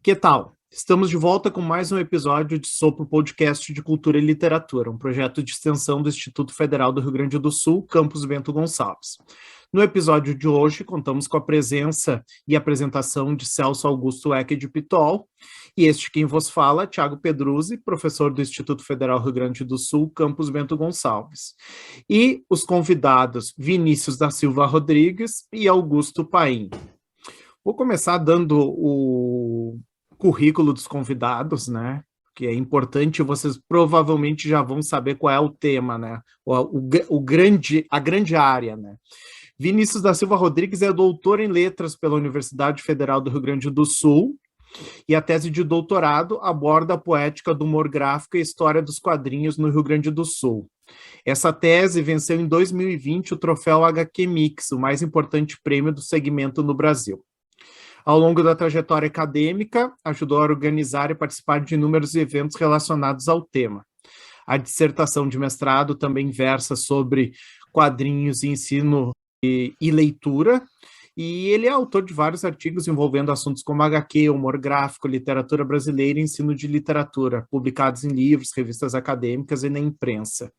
Que tal? Estamos de volta com mais um episódio de Sopro Podcast de Cultura e Literatura, um projeto de extensão do Instituto Federal do Rio Grande do Sul, Campus Bento Gonçalves. No episódio de hoje, contamos com a presença e apresentação de Celso Augusto Eck de Pitol, e este quem vos fala, Tiago Pedruzzi, professor do Instituto Federal Rio Grande do Sul, Campus Bento Gonçalves. E os convidados Vinícius da Silva Rodrigues e Augusto Paim. Vou começar dando o currículo dos convidados, né? Que é importante, vocês provavelmente já vão saber qual é o tema, né? A grande área, né? Vinícius da Silva Rodrigues é doutor em letras pela Universidade Federal do Rio Grande do Sul e a tese de doutorado aborda a poética do humor gráfico e a história dos quadrinhos no Rio Grande do Sul. Essa tese venceu em 2020 o troféu HQ Mix, o mais importante prêmio do segmento no Brasil. Ao longo da trajetória acadêmica, ajudou a organizar e participar de inúmeros eventos relacionados ao tema. A dissertação de mestrado também versa sobre quadrinhos e ensino e leitura, e ele é autor de vários artigos envolvendo assuntos como HQ, humor gráfico, literatura brasileira e ensino de literatura, publicados em livros, revistas acadêmicas e na imprensa.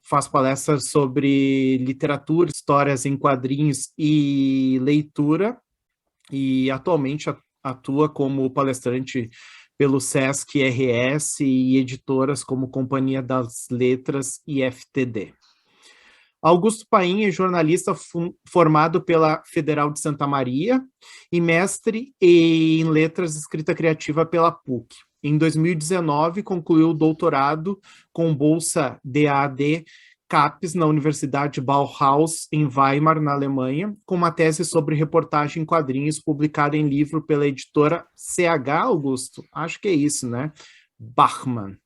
Faz palestras sobre literatura, histórias em quadrinhos e leitura, e atualmente atua como palestrante pelo Sesc RS e editoras como Companhia das Letras e FTD. Augusto Paim é jornalista formado pela Federal de Santa Maria e mestre em Letras e Escrita Criativa pela PUC. Em 2019, concluiu o doutorado com bolsa DAAD CAPES na Universidade Bauhaus, em Weimar, na Alemanha, com uma tese sobre reportagem em quadrinhos publicada em livro pela editora CH, Augusto? Acho que é isso, né? Bachmann.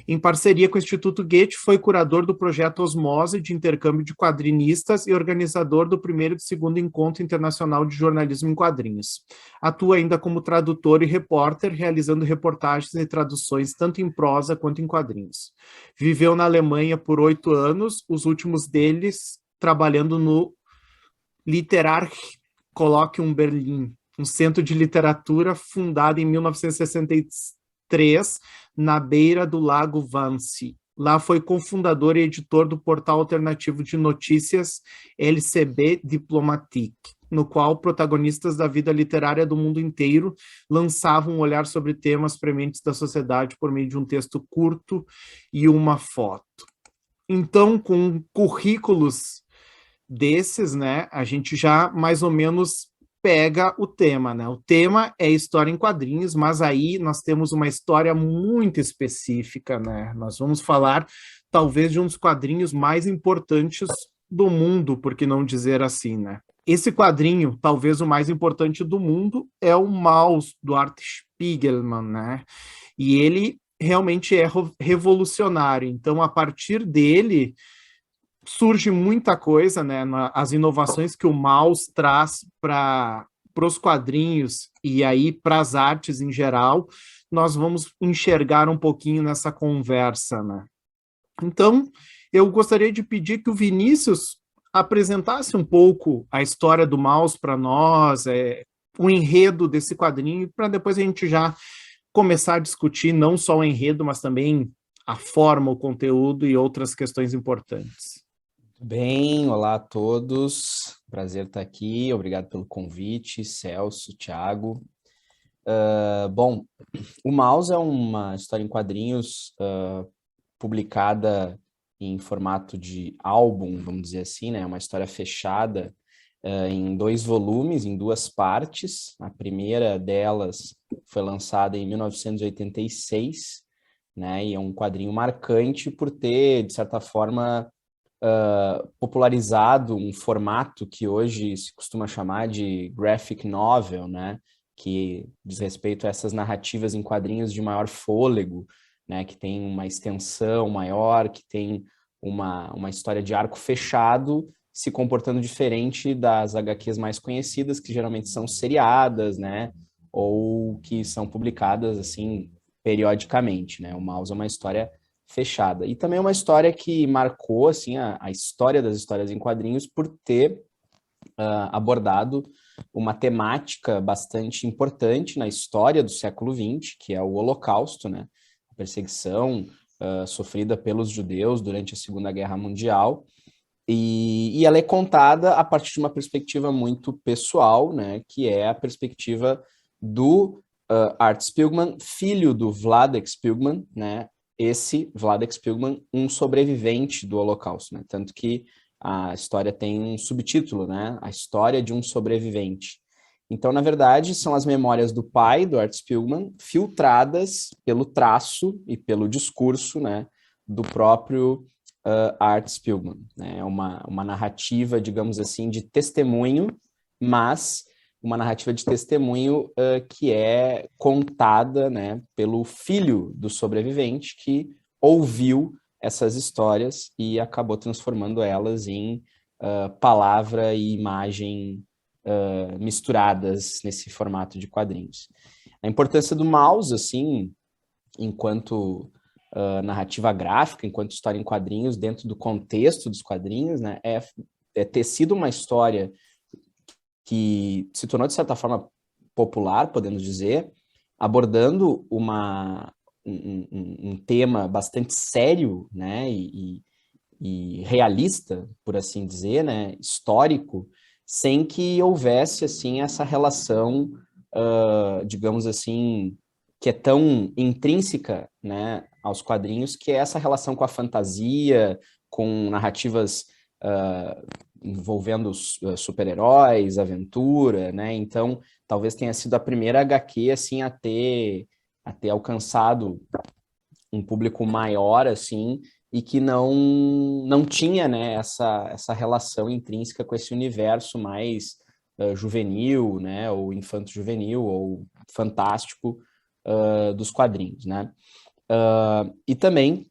Em parceria com o Instituto Goethe, foi curador do projeto Osmose de intercâmbio de quadrinistas e organizador do primeiro e segundo encontro internacional de jornalismo em quadrinhos. Atua ainda como tradutor e repórter, realizando reportagens e traduções tanto em prosa quanto em quadrinhos. Viveu na Alemanha por 8 anos, os últimos deles trabalhando no Literarkolloquium Berlin, um centro de literatura fundado em 1963, na beira do Lago Wannsee. Lá foi cofundador e editor do portal alternativo de notícias LCB Diplomatique, no qual protagonistas da vida literária do mundo inteiro lançavam um olhar sobre temas prementes da sociedade por meio de um texto curto e uma foto. Então, com currículos desses, né, a gente já mais ou menos pega o tema, né? O tema é história em quadrinhos, mas aí nós temos uma história muito específica, né? Nós vamos falar, talvez, de um dos quadrinhos mais importantes do mundo, por que não dizer assim, né? Esse quadrinho, talvez o mais importante do mundo, é o Maus, do Art Spiegelman, né? E ele realmente é revolucionário. Então, a partir dele surge muita coisa, né? As inovações que o Maus traz para os quadrinhos e aí para as artes em geral, nós vamos enxergar um pouquinho nessa conversa, né? Então, eu gostaria de pedir que o Vinícius apresentasse um pouco a história do Maus para nós, o enredo desse quadrinho, para depois a gente já começar a discutir não só o enredo, mas também a forma, o conteúdo e outras questões importantes. Bem, olá a todos, prazer estar aqui, obrigado pelo convite, Celso, Thiago. Bom, o Maus é uma história em quadrinhos publicada em formato de álbum, vamos dizer assim, né? Uma história fechada em 2 volumes, em 2 partes. A primeira delas foi lançada em 1986, né? E é um quadrinho marcante por ter, de certa forma, popularizado um formato que hoje se costuma chamar de graphic novel, né? Que diz respeito a essas narrativas em quadrinhos de maior fôlego, né? Que tem uma extensão maior, que tem uma história de arco fechado, se comportando diferente das HQs mais conhecidas, que geralmente são seriadas, né? Ou que são publicadas, assim, periodicamente, né? O Maus é uma história fechada. E também é uma história que marcou assim, a história das histórias em quadrinhos por ter abordado uma temática bastante importante na história do século XX, que é o Holocausto, né? A perseguição sofrida pelos judeus durante a Segunda Guerra Mundial, e ela é contada a partir de uma perspectiva muito pessoal, né? Que é a perspectiva do Art Spiegelman, filho do Wladek Spiegelman, né? Esse Wladek Spiegelman, um sobrevivente do Holocausto, né? Tanto que a história tem um subtítulo, né? A história de um sobrevivente. Então, na verdade, são as memórias do pai, do Art Spiegelman, filtradas pelo traço e pelo discurso, né? Do próprio Art Spiegelman, né? É uma narrativa, digamos assim, de testemunho, mas uma narrativa de testemunho que é contada, né, pelo filho do sobrevivente que ouviu essas histórias e acabou transformando elas em palavra e imagem misturadas nesse formato de quadrinhos. A importância do mouse, assim, enquanto narrativa gráfica, enquanto história em quadrinhos, dentro do contexto dos quadrinhos, né, é ter sido uma história que se tornou, de certa forma, popular, podemos dizer, abordando um tema bastante sério, né, e realista, por assim dizer, né, histórico, sem que houvesse, assim, essa relação, digamos assim, que é tão intrínseca, né, aos quadrinhos, que é essa relação com a fantasia, com narrativas envolvendo super-heróis, aventura, né? Então, talvez tenha sido a primeira HQ, assim, a ter alcançado um público maior, assim, e que não tinha, né, essa relação intrínseca com esse universo mais juvenil, né, ou infanto-juvenil, ou fantástico dos quadrinhos, né? E também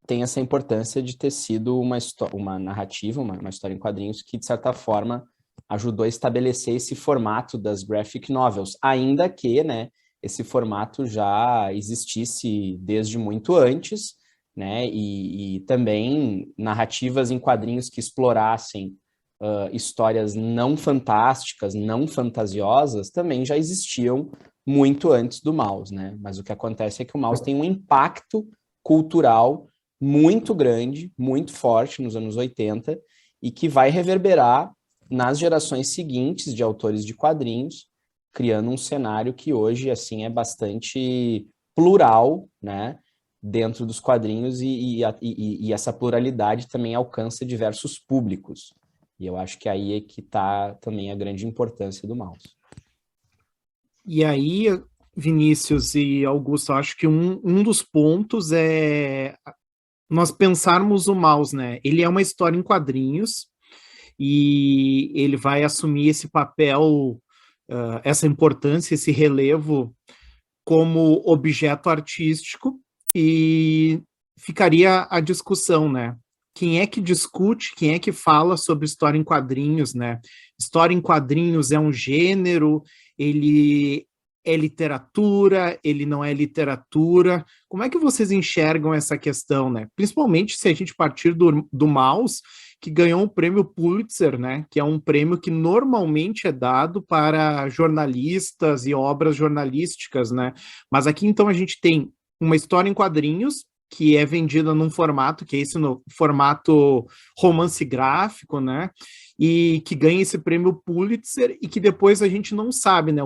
tem essa importância de ter sido uma narrativa, uma história em quadrinhos que, de certa forma, ajudou a estabelecer esse formato das graphic novels, ainda que, né, esse formato já existisse desde muito antes, né, e também narrativas em quadrinhos que explorassem histórias não fantásticas, não fantasiosas, também já existiam muito antes do mouse, né? Mas o que acontece é que o mouse tem um impacto cultural muito grande, muito forte nos anos 80 e que vai reverberar nas gerações seguintes de autores de quadrinhos, criando um cenário que hoje, assim, é bastante plural, né, dentro dos quadrinhos e essa pluralidade também alcança diversos públicos. E eu acho que aí é que está também a grande importância do mouse. E aí, Vinícius e Augusto, eu acho que um dos pontos é nós pensarmos o mouse, né? Ele é uma história em quadrinhos e ele vai assumir esse papel, essa importância, esse relevo como objeto artístico e ficaria a discussão, né? Quem é que discute, quem é que fala sobre história em quadrinhos, né? História em quadrinhos é um gênero, ele é literatura, ele não é literatura. Como é que vocês enxergam essa questão, né? Principalmente se a gente partir do Maus, que ganhou um prêmio Pulitzer, né? Que é um prêmio que normalmente é dado para jornalistas e obras jornalísticas, né? Mas aqui então a gente tem uma história em quadrinhos que é vendida num formato, que é esse no formato romance gráfico, né? E que ganha esse prêmio Pulitzer e que depois a gente não sabe, né?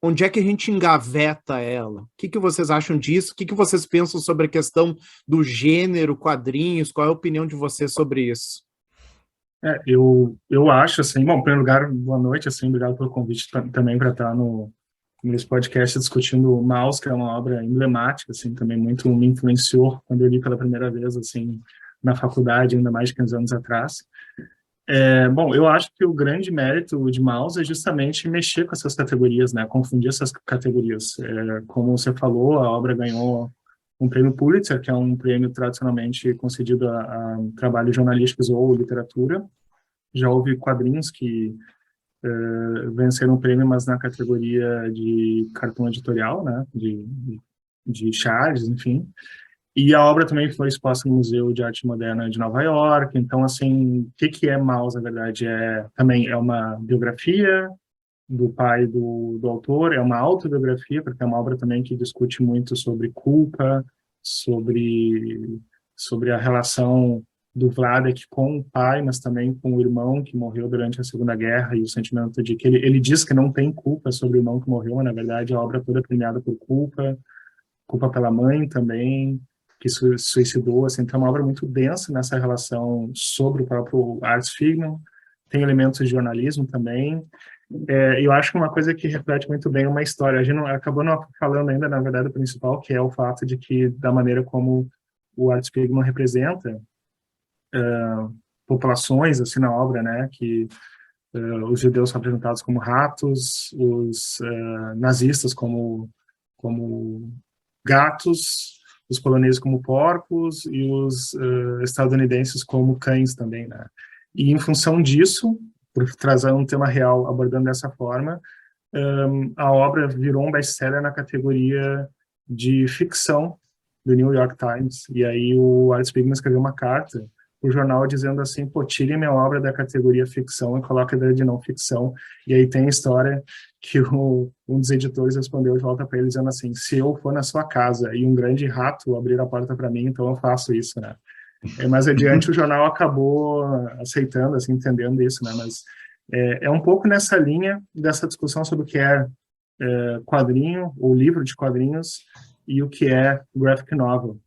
Onde é que a gente engaveta ela? O que vocês acham disso? O que vocês pensam sobre a questão do gênero, quadrinhos? Qual é a opinião de vocês sobre isso? Eu acho, assim, bom, em primeiro lugar, boa noite, assim, obrigado pelo convite também para estar nesse podcast discutindo o Maus, que é uma obra emblemática, assim, também muito me influenciou quando eu li pela primeira vez, assim, na faculdade, ainda mais de 15 anos atrás. Bom, eu acho que o grande mérito de Maus é justamente mexer com essas categorias, né, confundir essas categorias. Como você falou, a obra ganhou um prêmio Pulitzer, que é um prêmio tradicionalmente concedido a trabalhos jornalísticos ou literatura. Já houve quadrinhos que venceram o prêmio, mas na categoria de cartão editorial, né, de charges, enfim. E a obra também foi exposta no Museu de Arte Moderna de Nova York. Então, assim, o que é Maus, na verdade? Também é uma biografia, do pai do autor. É uma autobiografia, porque é uma obra também que discute muito sobre culpa, sobre a relação do Vladek com o pai, mas também com o irmão que morreu durante a Segunda Guerra, e o sentimento de que ele diz que não tem culpa sobre o irmão que morreu, mas na verdade a obra toda é premiada por culpa pela mãe também, que suicidou, assim, então é uma obra muito densa nessa relação sobre o próprio Art Spiegelman. Tem elementos de jornalismo também. Eu acho que uma coisa que reflete muito bem uma história, a gente acabou não falando ainda, na verdade, o principal, que é o fato de que, da maneira como o Art Spiegelman representa populações, assim, na obra, né, que os judeus são apresentados como ratos, os nazistas como gatos, os poloneses como porcos e os estadunidenses como cães também, né? E em função disso, por trazer um tema real abordando dessa forma, a obra virou um best-seller na categoria de ficção do New York Times. E aí o Art Spiegelman escreveu uma carta pro jornal dizendo assim, pô, tire minha obra da categoria ficção e coloque a de não ficção. E aí tem a história que um dos editores respondeu de volta para ele dizendo assim, se eu for na sua casa e um grande rato abrir a porta para mim, então eu faço isso, né? Mais adiante o jornal acabou aceitando, assim, entendendo isso, né? Mas é um pouco nessa linha dessa discussão sobre o que é quadrinho ou livro de quadrinhos e o que é graphic novel.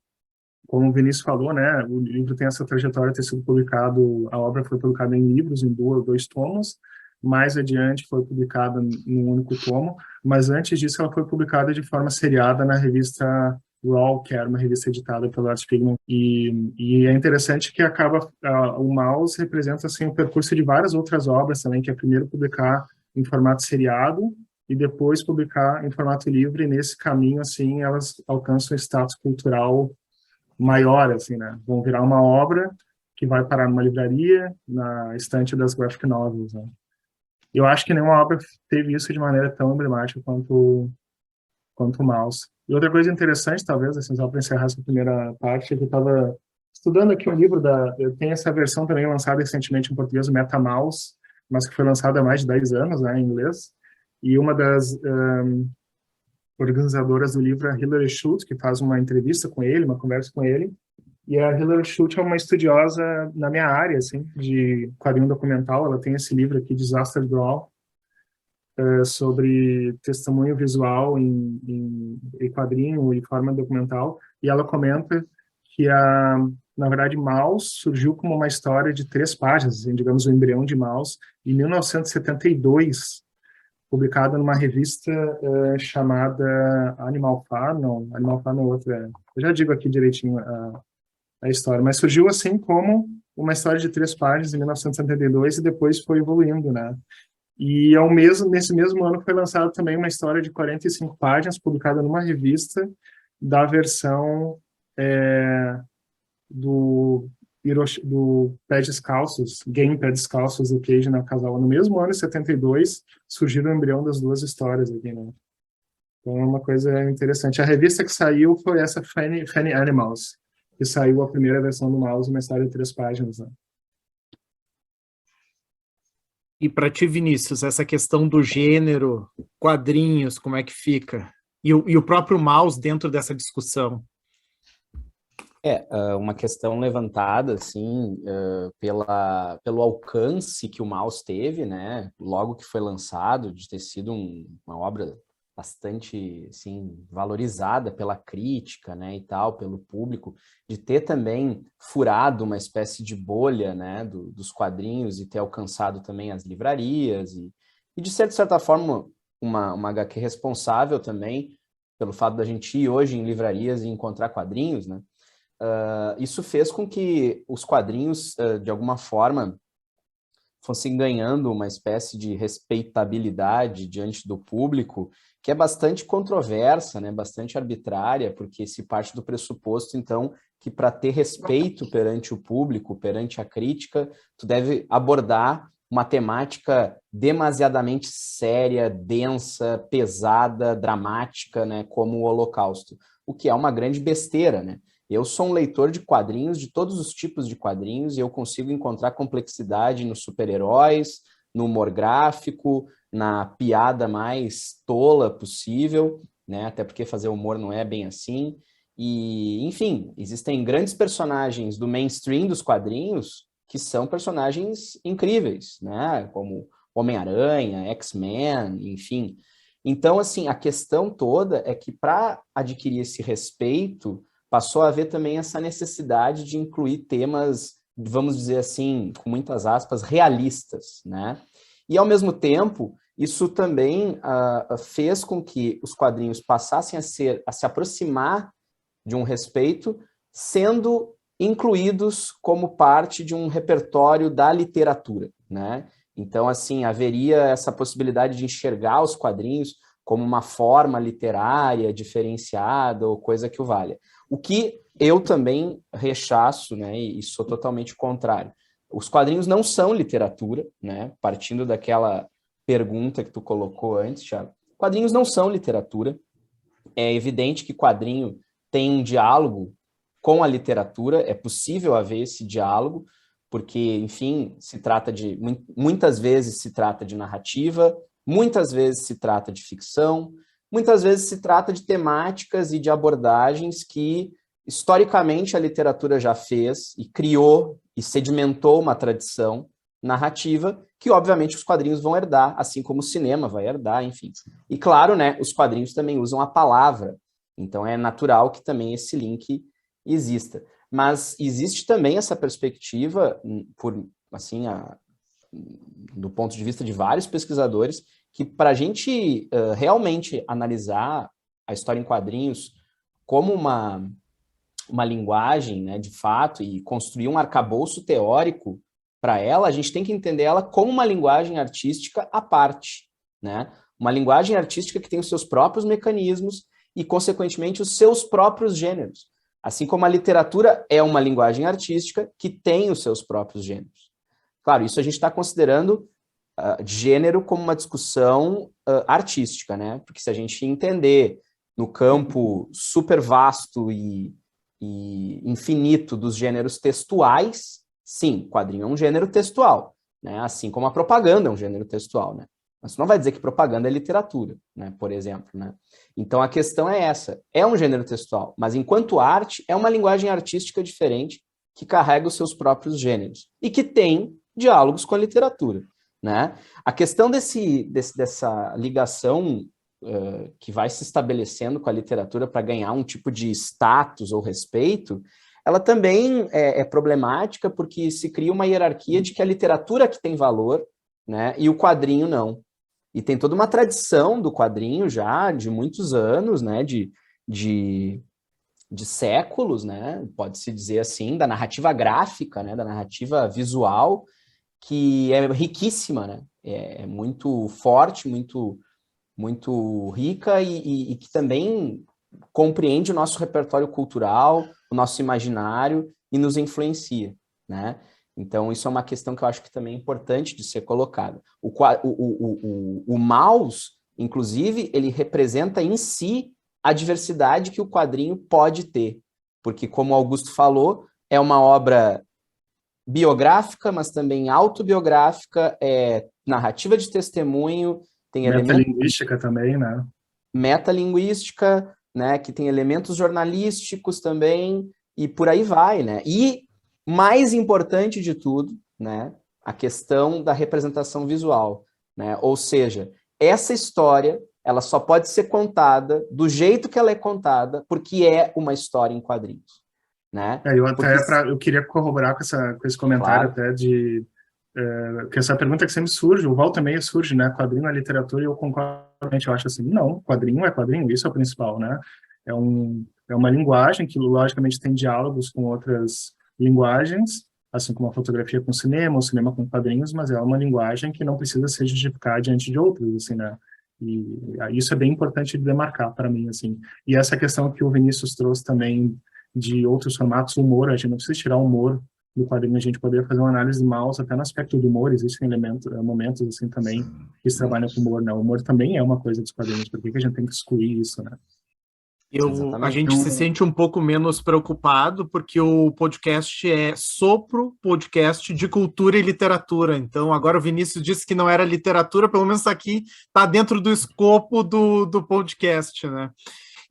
Como o Vinícius falou, né, o livro tem essa trajetória de ter sido publicado, a obra foi publicada em livros, em dois tomos, mais adiante foi publicada num único tomo, mas antes disso ela foi publicada de forma seriada na revista Raw, que era uma revista editada pelo Art Spiegelman, e é interessante que o Maus representa assim o percurso de várias outras obras também, que é primeiro publicar em formato seriado e depois publicar em formato livre, e nesse caminho assim elas alcançam o status cultural maior, assim, né? Vão virar uma obra que vai parar numa livraria, na estante das graphic novels, né? Eu acho que nenhuma obra teve isso de maneira tão emblemática quanto o Maus. E outra coisa interessante, talvez, assim, só para encerrar essa primeira parte, é que eu estava estudando aqui um livro eu tenho essa versão também lançada recentemente em português, o MetaMouse, mas que foi lançada há mais de 10 anos, né, em inglês. E uma das organizadoras do livro é a Hilary Schultz, que faz uma entrevista com ele, uma conversa com ele. E a Hilary Schultz é uma estudiosa na minha área, assim, de quadrinho documental. Ela tem esse livro aqui, Disaster Draw, sobre testemunho visual em quadrinho e forma documental. E ela comenta que, na verdade, Maus surgiu como uma história de 3 páginas, assim, digamos, o embrião de Maus, em 1972, publicada numa revista chamada Animal Farm, não, Animal Farm é outra, eu já digo aqui direitinho a história, mas surgiu assim como uma história de 3 páginas em 1972 e depois foi evoluindo, né? E nesse mesmo ano foi lançada também uma história de 45 páginas, publicada numa revista da versão do Pé Descalços, Game Pé Descalços, do Cage Nakazawa. No mesmo ano, em 72, surgiu o embrião das duas histórias aqui, né? Então é uma coisa interessante. A revista que saiu foi essa Funny Animals, que saiu a primeira versão do Mouse, uma história de 3 páginas, né? E para ti, Vinícius, essa questão do gênero, quadrinhos, como é que fica? E o próprio Maus dentro dessa discussão? Uma questão levantada, assim, pelo alcance que o Maus teve, né? Logo que foi lançado, de ter sido uma obra bastante, assim, valorizada pela crítica, né, e tal, pelo público, de ter também furado uma espécie de bolha, né, dos quadrinhos e ter alcançado também as livrarias e de ser, de certa forma, uma HQ responsável também pelo fato da gente ir hoje em livrarias e encontrar quadrinhos, né? Isso fez com que os quadrinhos, de alguma forma, fossem ganhando uma espécie de respeitabilidade diante do público, que é bastante controversa, né? Bastante arbitrária, porque se parte do pressuposto, então, que para ter respeito perante o público, perante a crítica, tu deve abordar uma temática demasiadamente séria, densa, pesada, dramática, né? Como o Holocausto, o que é uma grande besteira, né? Eu sou um leitor de quadrinhos, de todos os tipos de quadrinhos, e eu consigo encontrar complexidade nos super-heróis, no humor gráfico, na piada mais tola possível, né? Até porque fazer humor não é bem assim. E, enfim, existem grandes personagens do mainstream dos quadrinhos que são personagens incríveis, né? Como Homem-Aranha, X-Men, enfim. Então, assim, a questão toda é que para adquirir esse respeito, passou a haver também essa necessidade de incluir temas, vamos dizer assim, com muitas aspas, realistas, né? E, ao mesmo tempo, isso também fez com que os quadrinhos passassem a se aproximar de um respeito, sendo incluídos como parte de um repertório da literatura, né? Então, assim, haveria essa possibilidade de enxergar os quadrinhos como uma forma literária diferenciada ou coisa que o valha. O que eu também rechaço, né, e sou totalmente contrário. Os quadrinhos não são literatura, né? Partindo daquela pergunta que tu colocou antes, Thiago. Quadrinhos não são literatura. É evidente que quadrinho tem um diálogo com a literatura, é possível haver esse diálogo, porque, enfim, muitas vezes se trata de narrativa, muitas vezes se trata de ficção, muitas vezes se trata de temáticas e de abordagens que, historicamente, a literatura já fez e criou e sedimentou uma tradição narrativa que, obviamente, os quadrinhos vão herdar, assim como o cinema vai herdar, enfim. E, claro, né, os quadrinhos também usam a palavra, então é natural que também esse link exista. Mas existe também essa perspectiva, do ponto de vista de vários pesquisadores, que para a gente realmente analisar a história em quadrinhos como uma linguagem, né, de fato, e construir um arcabouço teórico para ela, a gente tem que entender ela como uma linguagem artística à parte, né? Uma linguagem artística que tem os seus próprios mecanismos e, consequentemente, os seus próprios gêneros. Assim como a literatura é uma linguagem artística que tem os seus próprios gêneros. Claro, isso a gente está considerando gênero como uma discussão artística, né? Porque se a gente entender no campo super vasto e infinito dos gêneros textuais, sim, quadrinho é um gênero textual, né? Assim como a propaganda é um gênero textual, né? Mas não vai dizer que propaganda é literatura, né? Por exemplo, né? Então a questão é essa, é um gênero textual, mas enquanto arte é uma linguagem artística diferente que carrega os seus próprios gêneros e que tem diálogos com a literatura, né? A questão dessa ligação que vai se estabelecendo com a literatura para ganhar um tipo de status ou respeito, ela também é problemática porque se cria uma hierarquia de que a literatura que tem valor, né, e o quadrinho não. E tem toda uma tradição do quadrinho já, de muitos anos, né, de séculos, né, pode-se dizer assim, da narrativa gráfica, né, da narrativa visual, que é riquíssima, né, é muito forte, muito rica e que também compreende o nosso repertório cultural, o nosso imaginário e nos influencia, né? Então, isso é uma questão que eu acho que também é importante de ser colocada. O mouse, inclusive, ele representa em si a diversidade que o quadrinho pode ter, porque, como o Augusto falou, é uma obra biográfica, mas também autobiográfica, é narrativa de testemunho, tem metalinguística também, né? Metalinguística, né, que tem elementos jornalísticos também, e por aí vai, né? E, mais importante de tudo, né, a questão da representação visual, né? Ou seja, essa história, ela só pode ser contada do jeito que ela é contada, porque é uma história em quadrinhos, né? Eu queria corroborar com esse comentário, claro. Até que essa pergunta que sempre surge, o volta e meia surge, né? Quadrinho é literatura, e eu concordo, eu acho assim, não, quadrinho é quadrinho, isso é o principal, né? É uma linguagem que, logicamente, tem diálogos com outras linguagens, assim como a fotografia com cinema, o cinema com quadrinhos, mas é uma linguagem que não precisa ser justificada diante de outros, assim, né? E isso é bem importante de demarcar para mim, assim. E essa questão que o Vinícius trouxe também de outros formatos, humor, a gente não precisa tirar o humor do quadrinho, a gente poderia fazer uma análise de mouse até no aspecto do humor, existem momentos assim também que se trabalham com humor, né? O humor também é uma coisa dos quadrinhos, por que a gente tem que excluir isso, né? A gente se sente um pouco menos preocupado porque o podcast é Sopro Podcast de Cultura e Literatura. Então, agora o Vinícius disse que não era literatura, pelo menos aqui está dentro do escopo do podcast, né?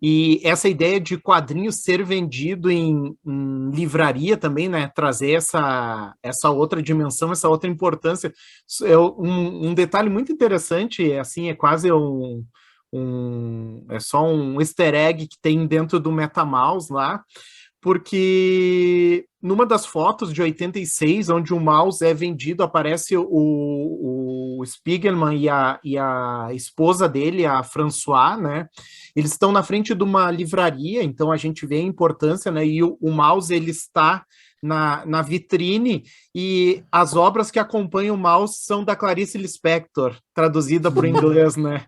E essa ideia de quadrinho ser vendido em livraria também, né? Trazer essa outra dimensão, essa outra importância. É um detalhe muito interessante, assim, é quase é só um easter egg que tem dentro do MetaMouse lá, porque numa das fotos de 86, onde o mouse é vendido, aparece o Spiegelman e a esposa dele, a François, né? Eles estão na frente de uma livraria, então a gente vê a importância, né? E o mouse, ele está na vitrine, e as obras que acompanham o mouse são da Clarice Lispector, traduzida para o inglês, né?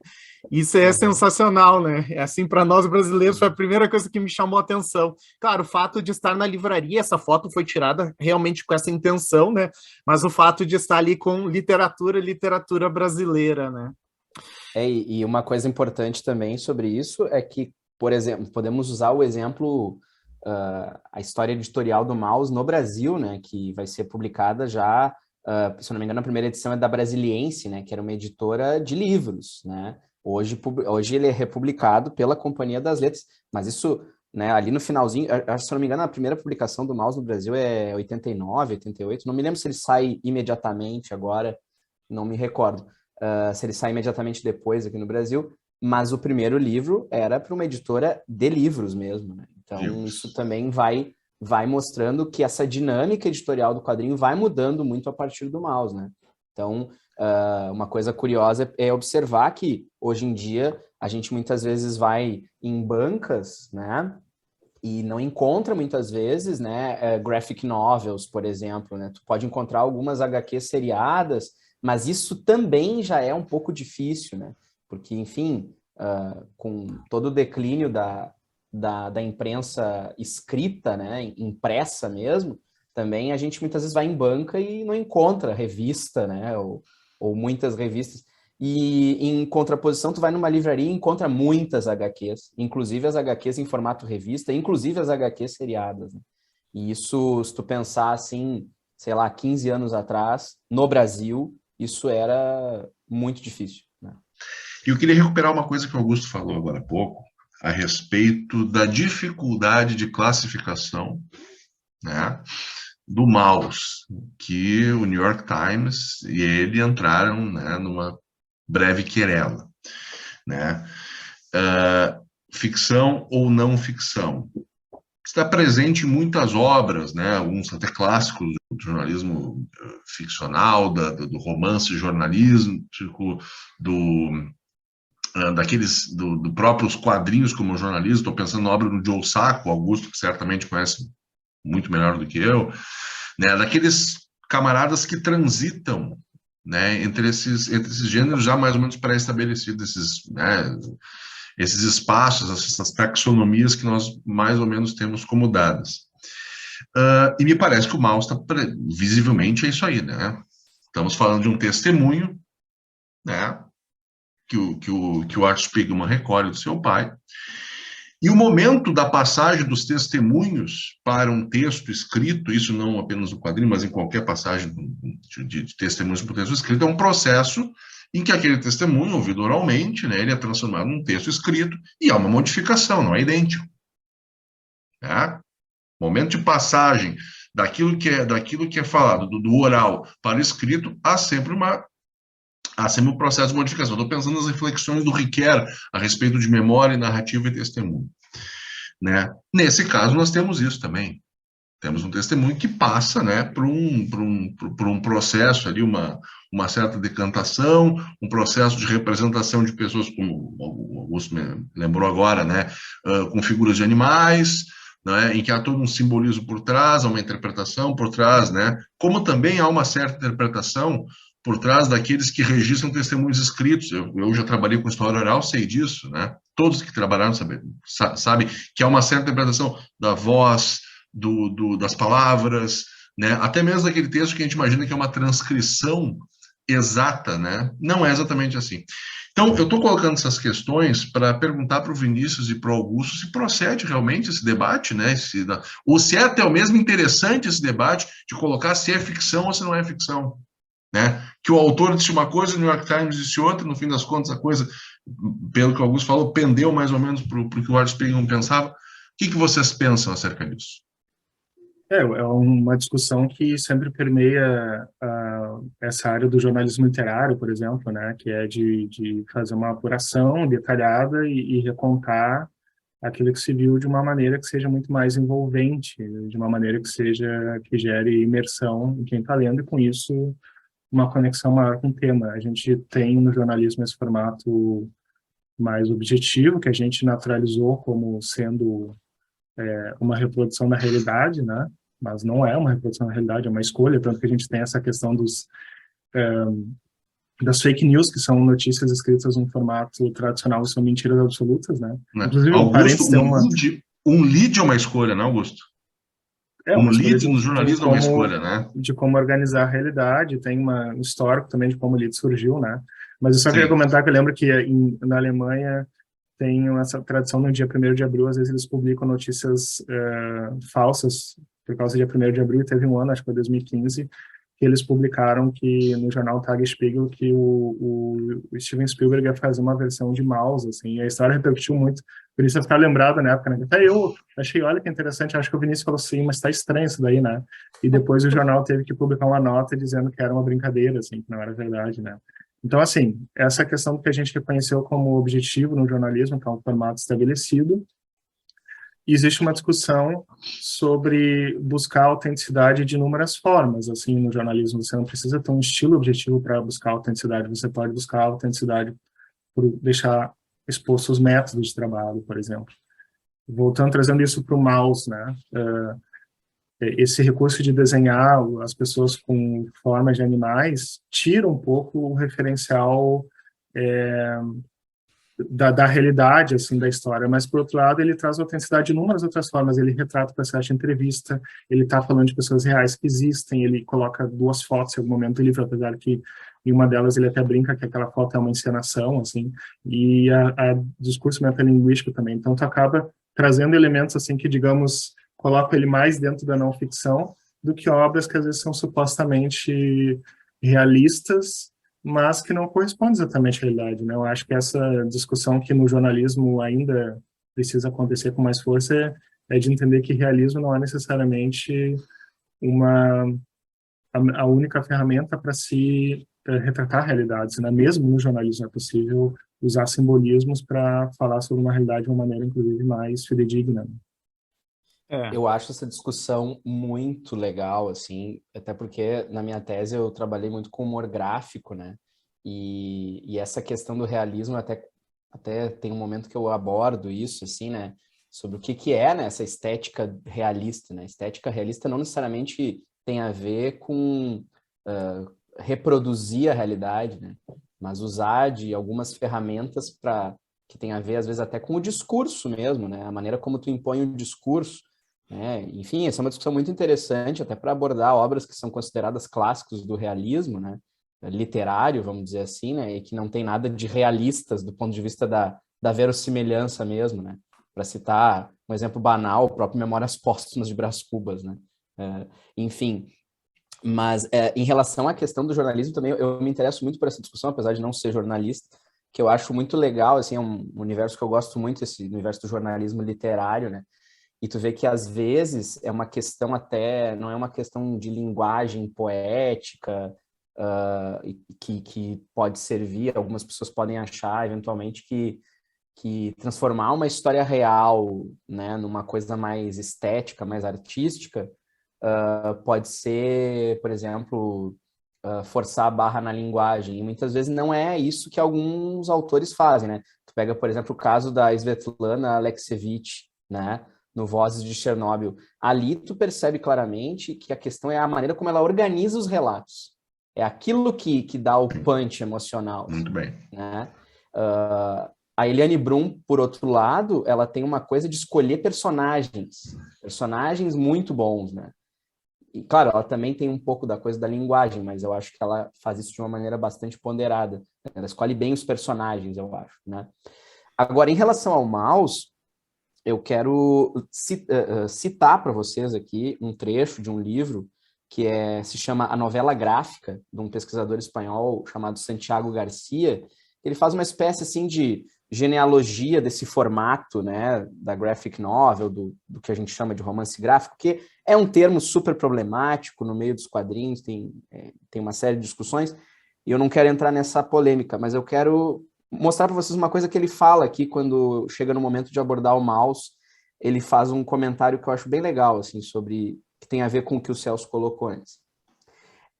Isso é sensacional, né? Assim, para nós brasileiros, foi a primeira coisa que me chamou a atenção. Claro, o fato de estar na livraria, essa foto foi tirada realmente com essa intenção, né? Mas o fato de estar ali com literatura brasileira, né? E uma coisa importante também sobre isso é que, por exemplo, podemos usar o exemplo, a história editorial do Mouse no Brasil, né? Que vai ser publicada já, se não me engano, a primeira edição é da Brasiliense, né? Que era uma editora de livros, né? Hoje ele é republicado pela Companhia das Letras, mas isso, né, ali no finalzinho, se não me engano, a primeira publicação do Mouse no Brasil é 89, 88, não me lembro se ele sai imediatamente agora, não me recordo, se ele sai imediatamente depois aqui no Brasil, mas o primeiro livro era para uma editora de livros mesmo, né? Então isso também vai mostrando que essa dinâmica editorial do quadrinho vai mudando muito a partir do Mouse, né? Então, uma coisa curiosa é observar que, hoje em dia, a gente muitas vezes vai em bancas, né, e não encontra muitas vezes, né, graphic novels, por exemplo, né? Tu pode encontrar algumas HQs seriadas, mas isso também já é um pouco difícil, né? Porque, enfim, com todo o declínio da imprensa escrita, né, impressa mesmo, também a gente muitas vezes vai em banca e não encontra revista, né, ou muitas revistas. E em contraposição, tu vai numa livraria e encontra muitas HQs, inclusive as HQs em formato revista, inclusive as HQs seriadas, né? E isso, se tu pensar assim, sei lá, 15 anos atrás, no Brasil, isso era muito difícil, né? E eu queria recuperar uma coisa que o Augusto falou agora há pouco, a respeito da dificuldade de classificação, né, do Mouse, que o New York Times e ele entraram, né, numa breve querela, né? Ficção ou não ficção? Está presente em muitas obras, né, alguns até clássicos do jornalismo ficcional, do romance jornalístico, do próprios quadrinhos como jornalista. Estou pensando na obra do Joe Sacco, Augusto, que certamente conhece muito melhor do que eu, né, daqueles camaradas que transitam, né, entre esses gêneros já mais ou menos pré-estabelecidos, esses espaços, essas taxonomias que nós mais ou menos temos como dadas. E me parece que o Mouse visivelmente é isso aí, né? Estamos falando de um testemunho, né, que o Art Spiegelman recolhe do seu pai. E o momento da passagem dos testemunhos para um texto escrito, isso não apenas no quadrinho, mas em qualquer passagem de testemunhos para o texto escrito, é um processo em que aquele testemunho, ouvido oralmente, né, ele é transformado num texto escrito e há uma modificação, não é idêntico. Né? Momento de passagem daquilo que é falado, do oral para o escrito, há sempre um processo de modificação. Estou pensando nas reflexões do Riquet a respeito de memória, narrativa e testemunho. Né? Nesse caso, nós temos isso também. Temos um testemunho que passa, né, por um processo ali, uma certa decantação, um processo de representação de pessoas, como o Augusto me lembrou agora, né, com figuras de animais, né, em que há todo um simbolismo por trás, há uma interpretação por trás, né, como também há uma certa interpretação por trás daqueles que registram testemunhos escritos. Eu já trabalhei com história oral, sei disso, né? Todos que trabalharam sabem que há uma certa interpretação da voz, das palavras, né? Até mesmo daquele texto que a gente imagina que é uma transcrição exata, né? Não é exatamente assim. Então, eu estou colocando essas questões para perguntar para o Vinícius e para o Augusto se procede realmente esse debate, né? Ou se é até mesmo interessante esse debate de colocar se é ficção ou se não é ficção, né? Que o autor disse uma coisa, o New York Times disse outra, no fim das contas a coisa, pelo que o Augusto falou, pendeu mais ou menos para o que o Art Spiegelman pensava. O que vocês pensam acerca disso? É uma discussão que sempre permeia essa área do jornalismo literário, por exemplo, né, que é de fazer uma apuração detalhada e recontar aquilo que se viu de uma maneira que seja muito mais envolvente, de uma maneira que gere imersão em quem está lendo e com isso uma conexão maior com o tema. A gente tem no jornalismo esse formato mais objetivo que a gente naturalizou como sendo uma reprodução da realidade, né? Mas não é uma reprodução da realidade, é uma escolha, tanto que a gente tem essa questão das fake news, que são notícias escritas num formato tradicional e são mentiras absolutas, né? Inclusive, Augusto, um lead é uma escolha, não, Augusto? Um lead no jornalismo é uma escolha, né? De como organizar a realidade, tem um histórico também de como o lead surgiu, né? Mas eu só queria comentar que eu lembro que na Alemanha tem essa tradição no dia 1º de abril, às vezes eles publicam notícias falsas por causa do dia 1º de abril, teve um ano, acho que foi 2015, que eles publicaram que no jornal Tagesspiegel que o Steven Spielberg ia fazer uma versão de Mouse, assim, e a história repercutiu muito, por isso eu ficar lembrado na época, né? Até eu achei, olha que interessante, acho que o Vinícius falou assim, mas tá estranho isso daí, né? E depois o jornal teve que publicar uma nota dizendo que era uma brincadeira, assim, que não era verdade, né? Então, assim, essa questão que a gente reconheceu como objetivo no jornalismo, que é um formato estabelecido, e existe uma discussão sobre buscar autenticidade de inúmeras formas, assim, no jornalismo. Você não precisa ter um estilo objetivo para buscar autenticidade, você pode buscar autenticidade por deixar expostos os métodos de trabalho, por exemplo. Voltando, trazendo isso para o mouse, né? Esse recurso de desenhar as pessoas com formas de animais tira um pouco o referencial da realidade, assim, da história, mas, por outro lado, ele traz autenticidade de inúmeras outras formas, ele retrata o processo de entrevista, ele está falando de pessoas reais que existem, ele coloca 2 fotos em algum momento do livro, apesar que em uma delas ele até brinca que aquela foto é uma encenação, assim, e a discurso metalinguístico também, então tu acaba trazendo elementos, assim, que, digamos, colocam ele mais dentro da não ficção do que obras que às vezes são supostamente realistas, mas que não corresponde exatamente à realidade, né? Eu acho que essa discussão que no jornalismo ainda precisa acontecer com mais força é de entender que realismo não é necessariamente a única ferramenta para se retratar realidades, né? Mesmo no jornalismo é possível usar simbolismos para falar sobre uma realidade de uma maneira, inclusive, mais fidedigna. Eu acho essa discussão muito legal, assim, até porque na minha tese eu trabalhei muito com humor gráfico, né? E essa questão do realismo, até tem um momento que eu abordo isso, assim, né? Sobre o que é, né, essa estética realista, né? Estética realista não necessariamente tem a ver com reproduzir a realidade, né? Mas usar de algumas ferramentas que tem a ver, às vezes, até com o discurso mesmo, né? A maneira como tu impõe o discurso. Enfim, essa é uma discussão muito interessante, até para abordar obras que são consideradas clássicos do realismo, né? Literário, vamos dizer assim, né? E que não tem nada de realistas do ponto de vista da verossimilhança mesmo, né? Para citar um exemplo banal, o próprio Memórias Póstumas de Brás Cubas, né? Enfim, mas em relação à questão do jornalismo também, eu me interesso muito por essa discussão, apesar de não ser jornalista, que eu acho muito legal, assim, é um universo que eu gosto muito, esse universo do jornalismo literário, né? E tu vê que, às vezes, é uma questão até, não é uma questão de linguagem poética, que pode servir, algumas pessoas podem achar, eventualmente, que transformar uma história real, né, numa coisa mais estética, mais artística, pode ser, por exemplo, forçar a barra na linguagem. E muitas vezes não é isso que alguns autores fazem, né? Tu pega, por exemplo, o caso da Svetlana Alexievich, né, no Vozes de Chernobyl. Ali tu percebe claramente que a questão é a maneira como ela organiza os relatos. É aquilo que dá o punch emocional. Muito bem. Né? A Eliane Brum, por outro lado, ela tem uma coisa de escolher personagens muito bons, né? E, claro, ela também tem um pouco da coisa da linguagem, mas eu acho que ela faz isso de uma maneira bastante ponderada. Ela escolhe bem os personagens, eu acho, né? Agora, em relação ao Maus, eu quero citar para vocês aqui um trecho de um livro que se chama A Novela Gráfica, de um pesquisador espanhol chamado Santiago Garcia. Ele faz uma espécie assim de genealogia desse formato, né, da graphic novel, do que a gente chama de romance gráfico, que é um termo super problemático no meio dos quadrinhos, tem uma série de discussões, e eu não quero entrar nessa polêmica, mas eu quero mostrar para vocês uma coisa que ele fala aqui quando chega no momento de abordar o Maus. Ele faz um comentário que eu acho bem legal, assim, sobre que tem a ver com o que o Celso colocou antes.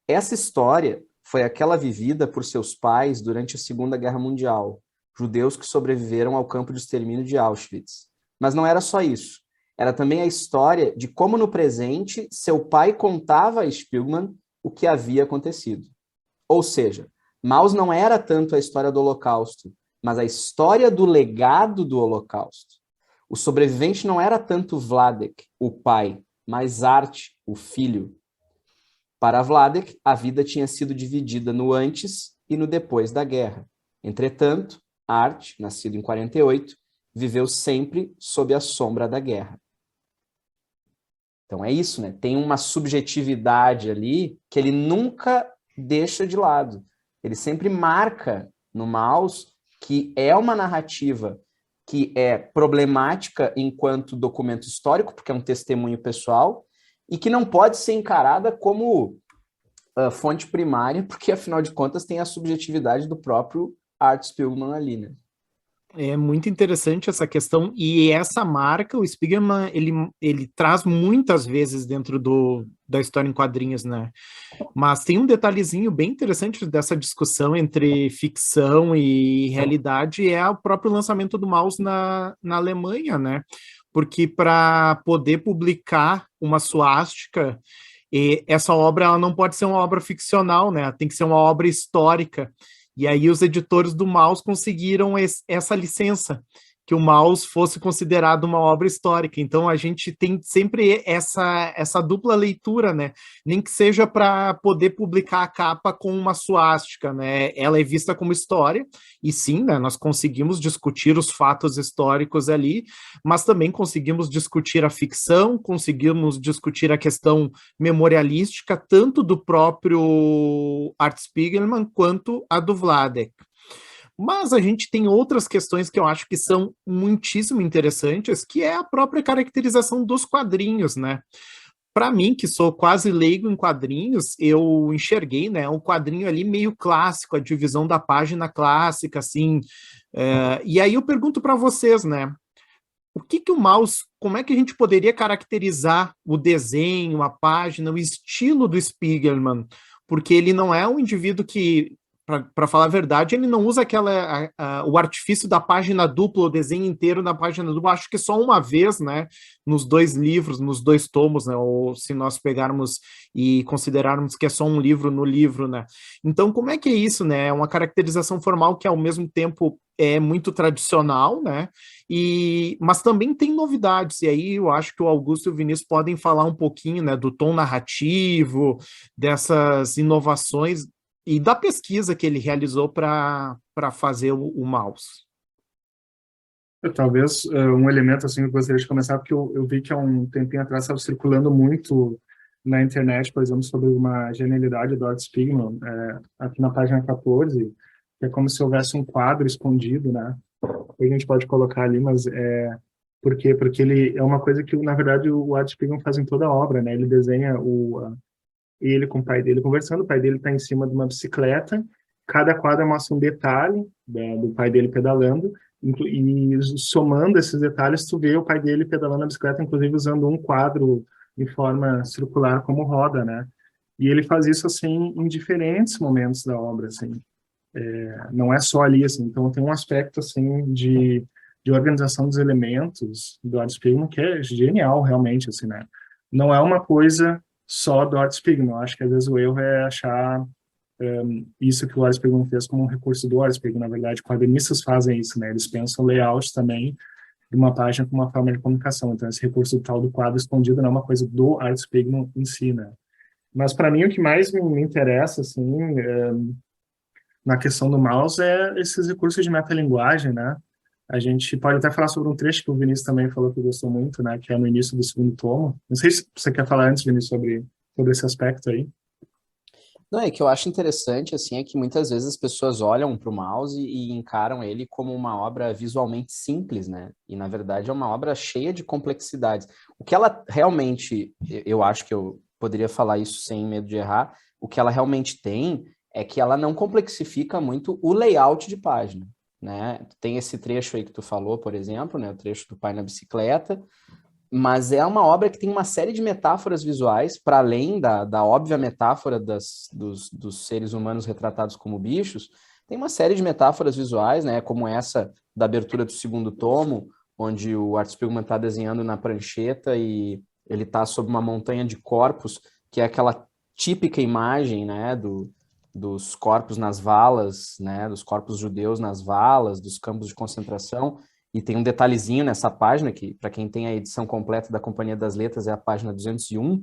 Essa história foi aquela vivida por seus pais durante a Segunda Guerra Mundial, judeus que sobreviveram ao campo de extermínio de Auschwitz. Mas não era só isso. Era também a história de como, no presente, seu pai contava a Spiegelman o que havia acontecido. Ou seja, Maus não era tanto a história do Holocausto, mas a história do legado do Holocausto. O sobrevivente não era tanto Vladek, o pai, mas Art, o filho. Para Vladek, a vida tinha sido dividida no antes e no depois da guerra. Entretanto, Art, nascido em 48, viveu sempre sob a sombra da guerra. Então é isso, né? Tem uma subjetividade ali que ele nunca deixa de lado. Ele sempre marca no Maus que é uma narrativa que é problemática enquanto documento histórico, porque é um testemunho pessoal, e que não pode ser encarada como fonte primária, porque, afinal de contas, tem a subjetividade do próprio Art Spiegelman ali, né? É muito interessante essa questão, e essa marca, o Spiegelman, ele traz muitas vezes dentro da história em quadrinhos, né? Mas tem um detalhezinho bem interessante dessa discussão entre ficção e realidade, é o próprio lançamento do Maus na Alemanha, né? Porque para poder publicar uma suástica, essa obra ela não pode ser uma obra ficcional, né? Tem que ser uma obra histórica. E aí os editores do Maus conseguiram essa licença, que o Maus fosse considerado uma obra histórica. Então a gente tem sempre essa dupla leitura, né? Nem que seja para poder publicar a capa com uma suástica, né? Ela é vista como história, e sim, né, nós conseguimos discutir os fatos históricos ali, mas também conseguimos discutir a ficção, conseguimos discutir a questão memorialística, tanto do próprio Art Spiegelman quanto a do Vladek. Mas a gente tem outras questões que eu acho que são muitíssimo interessantes, que é a própria caracterização dos quadrinhos, né? Para mim, que sou quase leigo em quadrinhos, eu enxerguei, né, um quadrinho ali meio clássico, a divisão da página clássica, assim. E aí eu pergunto para vocês, né? O que o Maus, como é que a gente poderia caracterizar o desenho, a página, o estilo do Spiegelman? Porque ele não é um indivíduo que, para falar a verdade, ele não usa o artifício da página dupla, o desenho inteiro na página dupla, acho que só uma vez, né, nos 2 livros, nos 2 tomos, né, ou se nós pegarmos e considerarmos que é só um livro no livro, né. Então, como é que é isso, né, é uma caracterização formal que, ao mesmo tempo, é muito tradicional, né, mas também tem novidades, e aí eu acho que o Augusto e o Vinícius podem falar um pouquinho, né, do tom narrativo, dessas inovações, e da pesquisa que ele realizou para fazer o Maus. Talvez um elemento assim que eu gostaria de começar, porque eu vi que há um tempinho atrás estava circulando muito na internet, por exemplo, sobre uma genialidade do Art Spiegelman, aqui na página 14, que é como se houvesse um quadro escondido, né? A gente pode colocar ali, mas por quê? Porque ele é uma coisa que, na verdade, o Art Spiegelman faz em toda a obra, né? Ele desenha ele com o pai dele conversando, o pai dele está em cima de uma bicicleta, cada quadro mostra um detalhe do pai dele pedalando, e somando esses detalhes, tu vê o pai dele pedalando a bicicleta, inclusive usando um quadro em forma circular como roda, né? E ele faz isso, assim, em diferentes momentos da obra, assim. Não é só ali, assim. Então, tem um aspecto, assim, de organização dos elementos do Art Spiegelman que é genial, realmente, assim, né? Não é uma coisa só do Art Spiegelman. Eu acho que às vezes o erro é achar isso que o Art Spiegelman fez como um recurso do Art Spiegelman. Na verdade, quadrinistas fazem isso, né? Eles pensam layout também de uma página como uma forma de comunicação. Então, esse recurso tal do quadro escondido não é uma coisa do Art Spiegelman em si, né? Mas para mim o que mais me interessa, assim, na questão do mouse é esses recursos de metalinguagem, né? A gente pode até falar sobre um trecho que o Vinícius também falou que gostou muito, né? Que é no início do segundo tomo. Não sei se você quer falar antes, Vinícius, sobre esse aspecto aí. Não, é que eu acho interessante, assim, é que muitas vezes as pessoas olham para o mouse e encaram ele como uma obra visualmente simples, né? E, na verdade, é uma obra cheia de complexidades. O que ela realmente, eu acho que eu poderia falar isso sem medo de errar, o que ela realmente tem é que ela não complexifica muito o layout de página, né? Tem esse trecho aí que tu falou, por exemplo, né? O trecho do pai na bicicleta, mas é uma obra que tem uma série de metáforas visuais, para além da óbvia metáfora dos seres humanos retratados como bichos, tem uma série de metáforas visuais, né, como essa da abertura do segundo tomo, onde o Art Spiegelman está desenhando na prancheta e ele está sob uma montanha de corpos, que é aquela típica imagem, né, dos corpos nas valas, né, dos corpos judeus nas valas, dos campos de concentração. E tem um detalhezinho nessa página, que para quem tem a edição completa da Companhia das Letras é a página 201,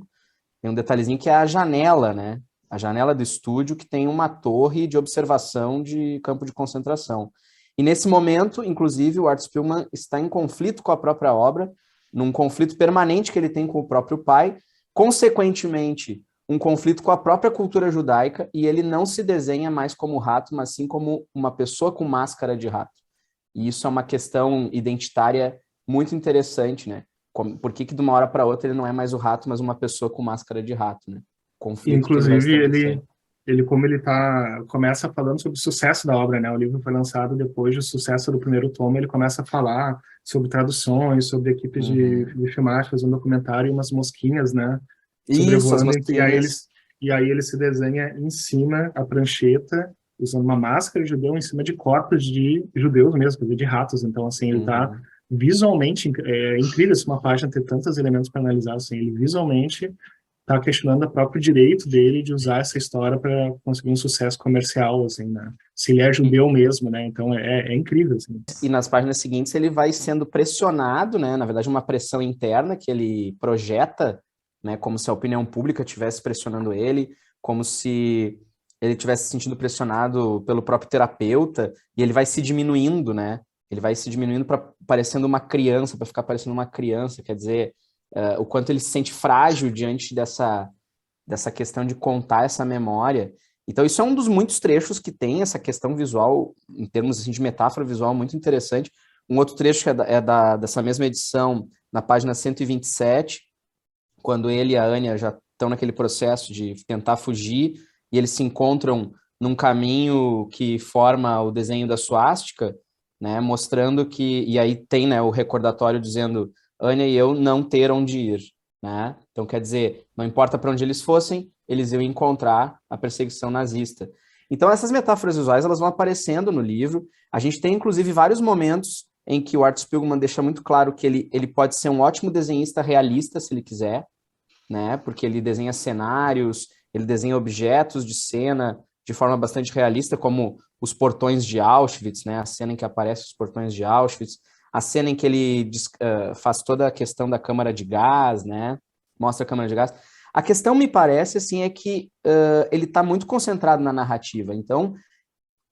tem um detalhezinho que é a janela, né? A janela do estúdio, que tem uma torre de observação de campo de concentração. E nesse momento, inclusive, o Art Spiegelman está em conflito com a própria obra, num conflito permanente que ele tem com o próprio pai, consequentemente, um conflito com a própria cultura judaica, e ele não se desenha mais como rato, mas sim como uma pessoa com máscara de rato. E isso é uma questão identitária muito interessante, né? Por que de uma hora para outra ele não é mais o rato, mas uma pessoa com máscara de rato, né? Conflito que ele vai Inclusive, estabelecer. começa falando sobre o sucesso da obra, né? O livro foi lançado depois do sucesso do primeiro tomo, ele começa a falar sobre traduções, sobre equipes de filmagem, fazendo um documentário e umas mosquinhas, né? Isso, as Sobrevoando, mosquinhas. e aí ele se desenha em cima, a prancheta, usando uma máscara de judeu em cima de corpos de judeus mesmo, quer dizer, de ratos. Então, assim, ele tá visualmente, é incrível se uma página ter tantos elementos para analisar, assim, ele visualmente está questionando o próprio direito dele de usar essa história para conseguir um sucesso comercial, assim, né? Se ele é judeu mesmo, né? Então é incrível, assim. E nas páginas seguintes ele vai sendo pressionado, né? Na verdade, uma pressão interna que ele projeta, né? Como se a opinião pública estivesse pressionando ele, como se ele estivesse se sentindo pressionado pelo próprio terapeuta, e ele vai se diminuindo, né? Ele vai se diminuindo para parecendo uma criança, para ficar parecendo uma criança, quer dizer, o quanto ele se sente frágil diante dessa questão de contar essa memória. Então, isso é um dos muitos trechos que tem essa questão visual, em termos assim, de metáfora visual, muito interessante. Um outro trecho que dessa mesma edição, na página 127, quando ele e a Anya já estão naquele processo de tentar fugir, e eles se encontram num caminho que forma o desenho da suástica, né, mostrando que... E aí tem, né, o recordatório dizendo Anya e eu não ter onde ir, né? Então, quer dizer, não importa para onde eles fossem, eles iam encontrar a perseguição nazista. Então, essas metáforas visuais, elas vão aparecendo no livro. A gente tem, inclusive, vários momentos em que o Art Spiegelman deixa muito claro que ele pode ser um ótimo desenhista realista, se ele quiser, né? Porque ele desenha cenários, ele desenha objetos de cena de forma bastante realista, como os portões de Auschwitz, né? A cena em que aparecem os portões de Auschwitz, a cena em que ele faz toda a questão da câmara de gás, né? Mostra a câmara de gás. A questão, me parece, assim, é que ele está muito concentrado na narrativa. Então,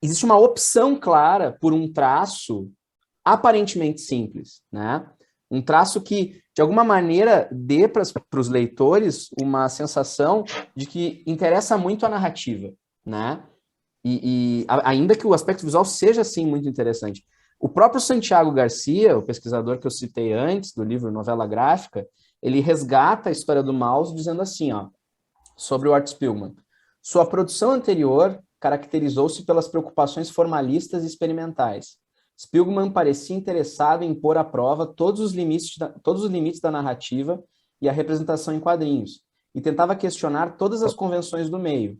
existe uma opção clara por um traço aparentemente simples, né? Um traço que, de alguma maneira, dê para os leitores uma sensação de que interessa muito a narrativa, né? E ainda que o aspecto visual seja, assim, muito interessante. O próprio Santiago Garcia, o pesquisador que eu citei antes, do livro Novela Gráfica, ele resgata a história do mouse dizendo assim, ó, sobre o Art Spiegelman. Sua produção anterior caracterizou-se pelas preocupações formalistas e experimentais. Spiegelman parecia interessado em pôr à prova todos os limites da narrativa e a representação em quadrinhos, e tentava questionar todas as convenções do meio.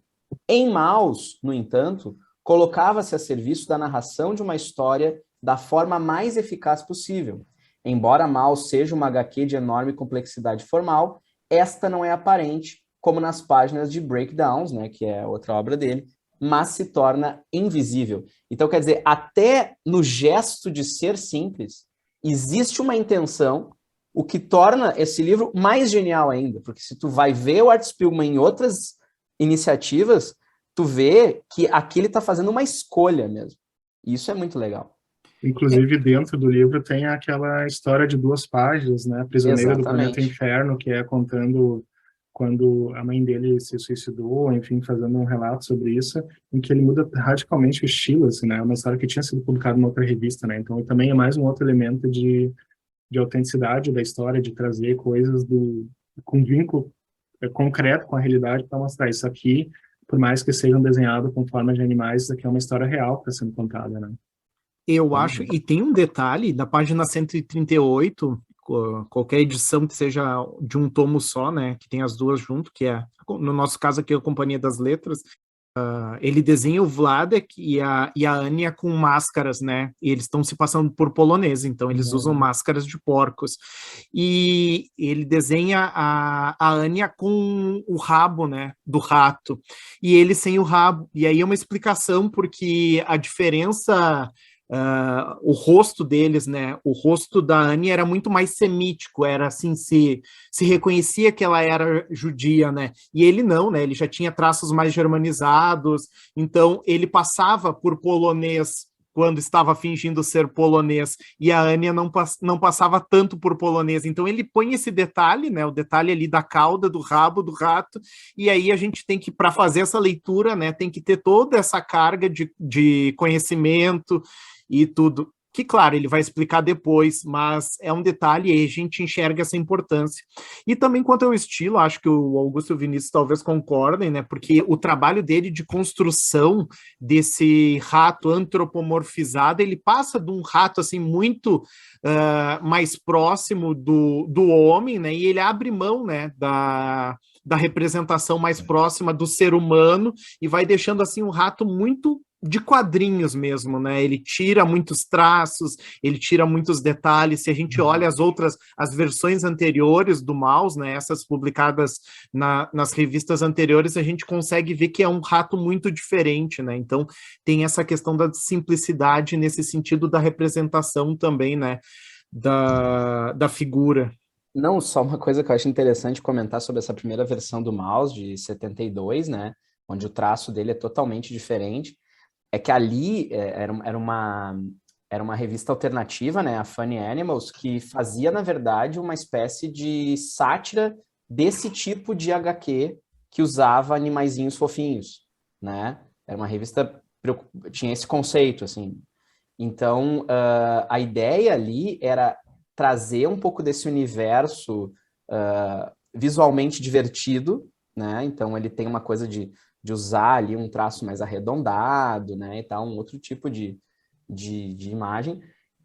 Em Maus, no entanto, colocava-se a serviço da narração de uma história da forma mais eficaz possível. Embora Maus seja uma HQ de enorme complexidade formal, esta não é aparente, como nas páginas de Breakdowns, né, que é outra obra dele, mas se torna invisível. Então, quer dizer, até no gesto de ser simples, existe uma intenção o que torna esse livro mais genial ainda, porque se tu vai ver o Art Spiegelman em outras iniciativas, tu vê que aqui ele está fazendo uma escolha mesmo. E isso é muito legal. Inclusive, dentro do livro tem aquela história de 2 páginas, né? Prisioneira do Planeta Inferno, que é contando quando a mãe dele se suicidou, enfim, fazendo um relato sobre isso, em que ele muda radicalmente o estilo, assim, né? É uma história que tinha sido publicada em outra revista, né? Então, também é mais um outro elemento de autenticidade da história, de trazer coisas com vínculo concreto com a realidade para mostrar isso aqui, por mais que sejam desenhados com formas de animais, isso aqui é uma história real que está sendo contada, né? Eu acho, e tem um detalhe, na página 138, qualquer edição que seja de um tomo só, né, que tem as duas junto, que é, no nosso caso aqui, a Companhia das Letras, ele desenha o Vladek e a Anya com máscaras, né, e eles estão se passando por polonês, então eles usam máscaras de porcos, e ele desenha a Anya com o rabo, né, do rato, e ele sem o rabo, e aí é uma explicação porque a diferença... o rosto deles, né? O rosto da Annie era muito mais semítico, era assim, se reconhecia que ela era judia, né? E ele não, né? Ele já tinha traços mais germanizados, então ele passava por polonês quando estava fingindo ser polonês, e a Anya não passava tanto por polonês, então ele põe esse detalhe, né, o detalhe ali da cauda, do rabo, do rato, e aí a gente tem que, para fazer essa leitura, né, tem que ter toda essa carga de conhecimento e tudo, que claro, ele vai explicar depois, mas é um detalhe e a gente enxerga essa importância. E também quanto ao estilo, acho que o Augusto e o Vinícius talvez concordem, né, porque o trabalho dele de construção desse rato antropomorfizado, ele passa de um rato, assim, muito mais próximo do homem, né, e ele abre mão, né, da representação mais próxima do ser humano e vai deixando, assim, um rato muito de quadrinhos mesmo, né? Ele tira muitos traços, ele tira muitos detalhes. Se a gente olha as versões anteriores do Maus, né? Essas publicadas nas revistas anteriores, a gente consegue ver que é um rato muito diferente, né? Então tem essa questão da simplicidade nesse sentido da representação também, né? Da figura. Não, só uma coisa que eu acho interessante comentar sobre essa primeira versão do Maus, de 72, né? Onde o traço dele é totalmente diferente. É que ali era uma revista alternativa, né, a Funny Animals, que fazia, na verdade, uma espécie de sátira desse tipo de HQ que usava animaizinhos fofinhos, né? Era uma revista, tinha esse conceito, assim. Então, a ideia ali era trazer um pouco desse universo visualmente divertido, né? Então, ele tem uma coisa de usar ali um traço mais arredondado, né, e tal, um outro tipo de imagem.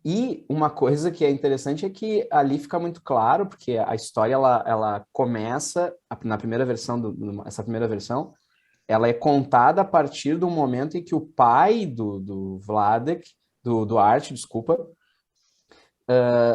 E uma coisa que é interessante é que ali fica muito claro, porque a história, ela começa, na primeira versão, essa primeira versão, ela é contada a partir do momento em que o pai do Vladek, do Art, desculpa,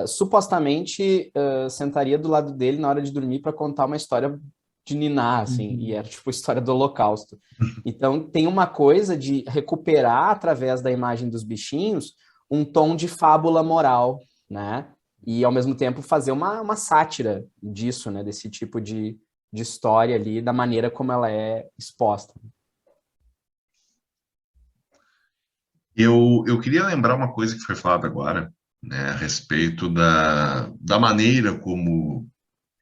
supostamente sentaria do lado dele na hora de dormir para contar uma história de ninar, assim, e era tipo a história do Holocausto. Então tem uma coisa de recuperar através da imagem dos bichinhos um tom de fábula moral, né? E ao mesmo tempo fazer uma sátira disso, né? Desse tipo de história ali, da maneira como ela é exposta. Eu queria lembrar uma coisa que foi falada agora, né, a respeito da maneira como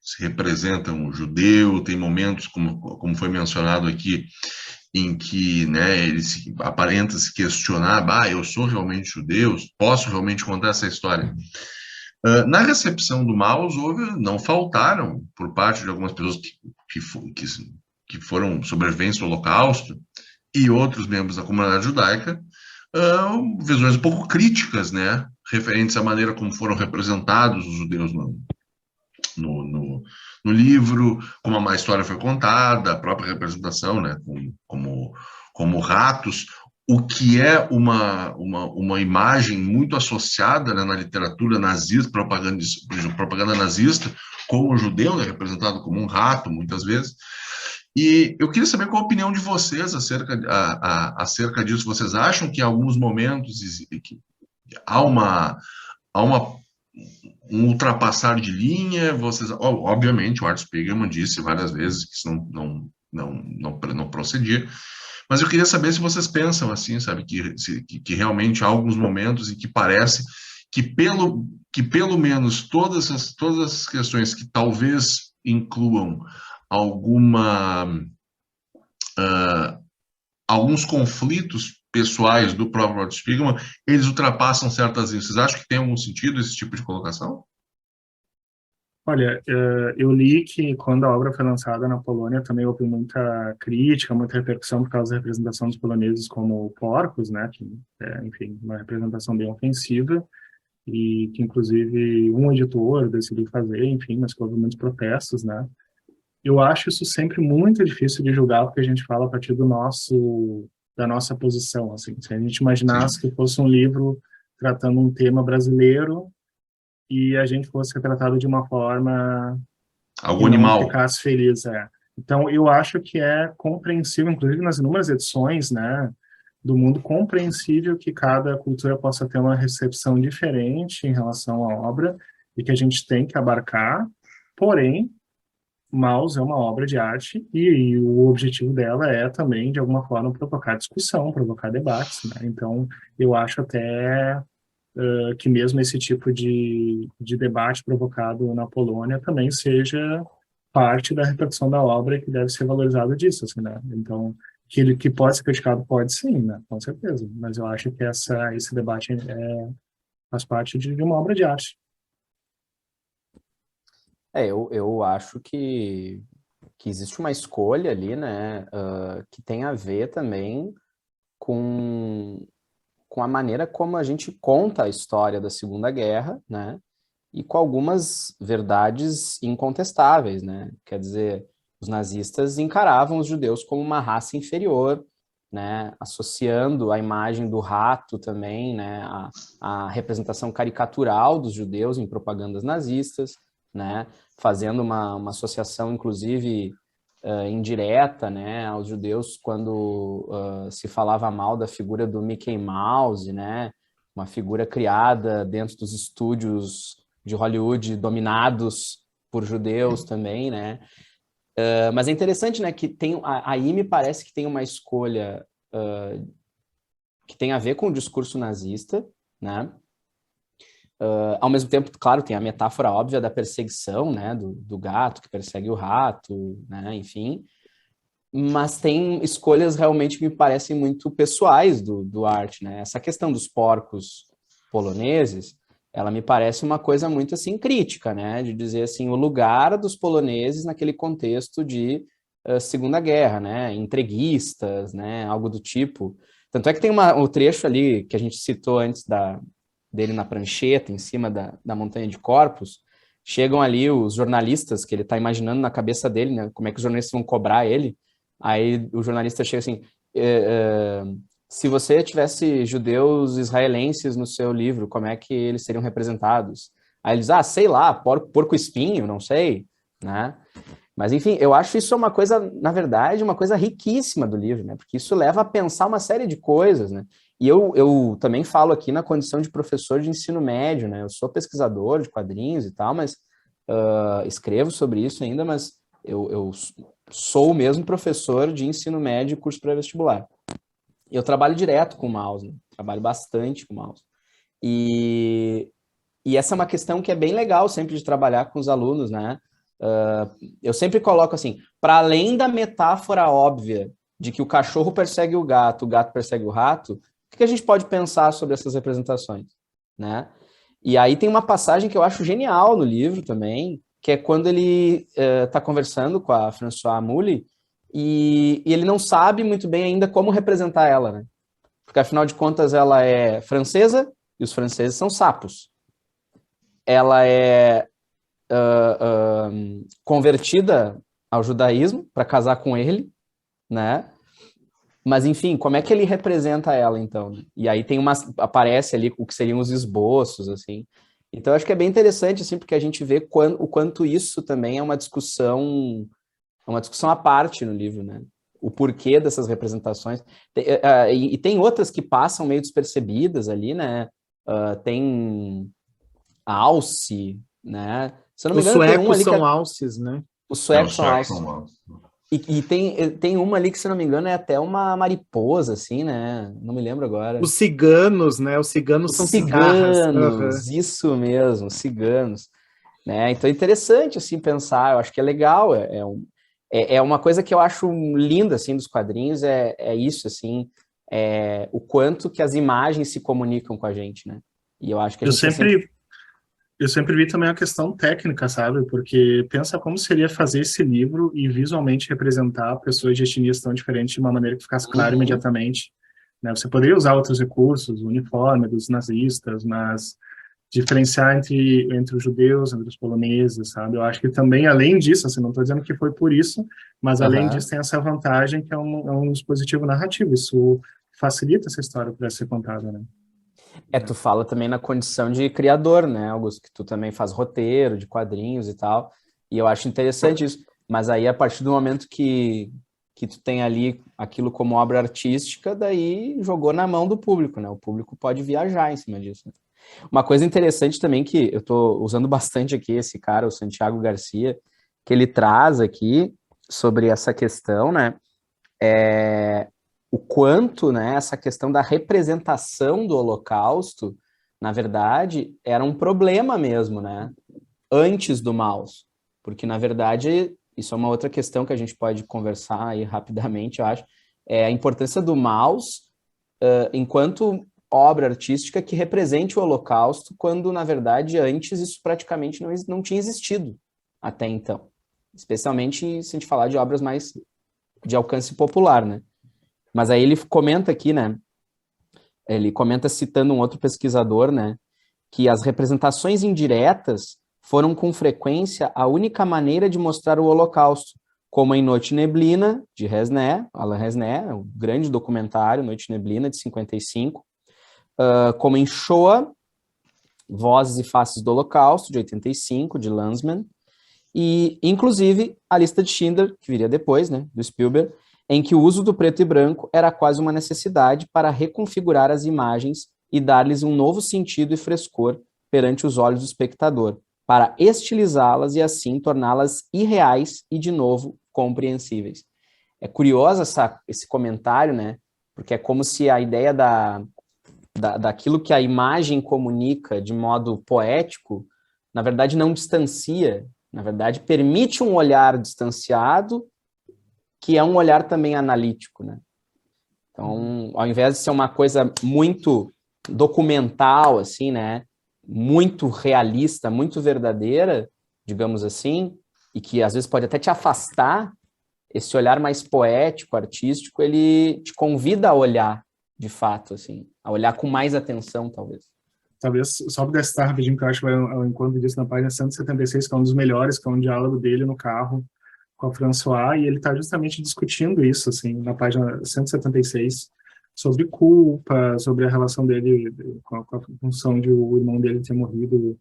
se representa um judeu, tem momentos, como foi mencionado aqui, em que, né, ele aparenta se questionar, eu sou realmente judeu, posso realmente contar essa história? Na recepção do Maus, não faltaram, por parte de algumas pessoas que foram sobreviventes do Holocausto, e outros membros da comunidade judaica, visões um pouco críticas, né, referentes à maneira como foram representados os judeus no livro, como a história foi contada, a própria representação, né, como ratos, o que é uma imagem muito associada, né, na literatura nazista, propaganda nazista, com o judeu, né, representado como um rato, muitas vezes. E eu queria saber qual a opinião de vocês acerca disso. Vocês acham que em alguns momentos há uma um ultrapassar de linha? Vocês, obviamente, o Art Spiegelman disse várias vezes que isso não procedia, mas eu queria saber se vocês pensam assim, sabe, que realmente há alguns momentos em que parece que pelo menos todas as questões que talvez incluam alguns conflitos pessoais do próprio Art Spiegelman, eles ultrapassam certas linhas. Vocês acham que tem algum sentido esse tipo de colocação? Olha, eu li que quando a obra foi lançada na Polônia também houve muita crítica, muita repercussão por causa da representação dos poloneses como porcos, né? Que enfim, uma representação bem ofensiva e que inclusive um editor decidiu fazer, enfim, mas que houve muitos protestos, né? Eu acho isso sempre muito difícil de julgar porque a gente fala a partir da nossa posição, assim. Se a gente imaginasse Sim. que fosse um livro tratando um tema brasileiro e a gente fosse retratado de uma forma que Algo não animal. ficasse feliz, Então, eu acho que é compreensível, inclusive nas inúmeras edições, né, do mundo, compreensível que cada cultura possa ter uma recepção diferente em relação à obra e que a gente tem que abarcar, porém, Maus é uma obra de arte e o objetivo dela é também, de alguma forma, provocar discussão, provocar debates, né? Então, eu acho até que mesmo esse tipo de debate provocado na Polônia também seja parte da repercussão da obra e que deve ser valorizado disso, assim, né? Então, que pode ser criticado, pode sim, né? Com certeza. Mas eu acho que esse debate faz parte de uma obra de arte. Eu acho que existe uma escolha ali, né, que tem a ver também com a maneira como a gente conta a história da Segunda Guerra, né, e com algumas verdades incontestáveis, né, quer dizer, os nazistas encaravam os judeus como uma raça inferior, né, associando a imagem do rato também, né, a representação caricatural dos judeus em propagandas nazistas, né, fazendo uma associação, inclusive, indireta, né, aos judeus quando se falava mal da figura do Mickey Mouse, né, uma figura criada dentro dos estúdios de Hollywood dominados por judeus também, né. Mas é interessante, né, que aí me parece que tem uma escolha que tem a ver com o discurso nazista, né. Ao mesmo tempo, claro, tem a metáfora óbvia da perseguição, né, do gato que persegue o rato, né, enfim, mas tem escolhas realmente que me parecem muito pessoais do Art, né, essa questão dos porcos poloneses, ela me parece uma coisa muito, assim, crítica, né, de dizer, assim, o lugar dos poloneses naquele contexto de Segunda Guerra, né, entreguistas, né, algo do tipo. Tanto é que tem o trecho ali que a gente citou antes dele na prancheta, em cima da montanha de corpos, chegam ali os jornalistas, que ele está imaginando na cabeça dele, né, como é que os jornalistas vão cobrar ele, aí o jornalista chega assim, se você tivesse judeus israelenses no seu livro, como é que eles seriam representados? Aí eles, sei lá, porco espinho, não sei, né? Mas, enfim, eu acho isso uma coisa, na verdade, uma coisa riquíssima do livro, né? Porque isso leva a pensar uma série de coisas, né? E eu também falo aqui na condição de professor de ensino médio, né? Eu sou pesquisador de quadrinhos e tal, mas escrevo sobre isso ainda, mas eu sou mesmo professor de ensino médio e curso pré-vestibular. Eu trabalho direto com mouse, né? Trabalho bastante com mouse. E essa é uma questão que é bem legal sempre de trabalhar com os alunos, né? Eu sempre coloco assim, para além da metáfora óbvia de que o cachorro persegue o gato persegue o rato, o que a gente pode pensar sobre essas representações, né? E aí tem uma passagem que eu acho genial no livro também, que é quando ele está conversando com a Françoise Mouly e ele não sabe muito bem ainda como representar ela, né? Porque afinal de contas ela é francesa e os franceses são sapos. Ela é convertida ao judaísmo para casar com ele, né? Mas, enfim, como é que ele representa ela, então? E aí aparece ali o que seriam os esboços, assim. Então, eu acho que é bem interessante, assim, porque a gente vê o quanto isso também é uma discussão à parte no livro, né? O porquê dessas representações. E tem outras que passam meio despercebidas ali, né? Tem alce, né? Se eu não me Os engano, tem um suecos ali são alces, né? Os suecos os são suecos alces. são alces. E tem uma ali que, se não me engano, é até uma mariposa, assim, né? Não me lembro agora. Os ciganos, né? Os ciganos Os são cigarras. ciganos, isso mesmo, ciganos. Né? Então é interessante, assim, pensar. Eu acho que é legal. É uma coisa que eu acho linda, assim, dos quadrinhos, é isso, assim, o quanto que as imagens se comunicam com a gente, né? E eu acho que a Eu gente sempre... sempre vi também a questão técnica, sabe? Porque pensa como seria fazer esse livro e visualmente representar pessoas de etnias tão diferentes de uma maneira que ficasse claro Uhum. imediatamente, né? Você poderia usar outros recursos, o uniforme dos nazistas, mas diferenciar entre os judeus, entre os poloneses, sabe? Eu acho que também, além disso, assim, não estou dizendo que foi por isso, mas além Aham. disso tem essa vantagem que é um dispositivo narrativo. Isso facilita essa história para ser contada, né? Tu fala também na condição de criador, né, Augusto? Que tu também faz roteiro de quadrinhos e tal, e eu acho interessante isso. Mas aí, a partir do momento que tu tem ali aquilo como obra artística, daí jogou na mão do público, né? O público pode viajar em cima disso, né? Uma coisa interessante também que eu tô usando bastante aqui, esse cara, o Santiago Garcia, que ele traz aqui sobre essa questão, né? O quanto, né, essa questão da representação do Holocausto, na verdade, era um problema mesmo, né, antes do Maus, porque, na verdade, isso é uma outra questão que a gente pode conversar aí rapidamente, eu acho, é a importância do Maus enquanto obra artística que represente o Holocausto, quando, na verdade, antes isso praticamente não tinha existido até então, especialmente se a gente falar de obras mais de alcance popular, né. Mas aí ele comenta aqui, né? Ele comenta citando um outro pesquisador, né? Que as representações indiretas foram com frequência a única maneira de mostrar o Holocausto, como em Noite e Neblina, de Resnais, Alain Resnais, um grande documentário, Noite e Neblina, de 55, como em Shoah, Vozes e Faces do Holocausto, de 85, de Lanzmann, e, inclusive, A Lista de Schindler, que viria depois, né, do Spielberg, em que o uso do preto e branco era quase uma necessidade para reconfigurar as imagens e dar-lhes um novo sentido e frescor perante os olhos do espectador, para estilizá-las e assim torná-las irreais e, de novo, compreensíveis. É curioso esse comentário, né? Porque é como se a ideia daquilo que a imagem comunica de modo poético, na verdade, não distancia, na verdade, permite um olhar distanciado, que é um olhar também analítico, né? Então, ao invés de ser uma coisa muito documental, assim, né? Muito realista, muito verdadeira, digamos assim, e que às vezes pode até te afastar, esse olhar mais poético, artístico, ele te convida a olhar, de fato, assim, a olhar com mais atenção, talvez. Talvez, só para citar rapidinho, que eu acho que vai ao encontro disso na página 176, que é um dos melhores, que é um diálogo dele no carro com a François, e ele está justamente discutindo isso, assim, na página 176, sobre culpa, sobre a relação dele com a função de o irmão dele ter morrido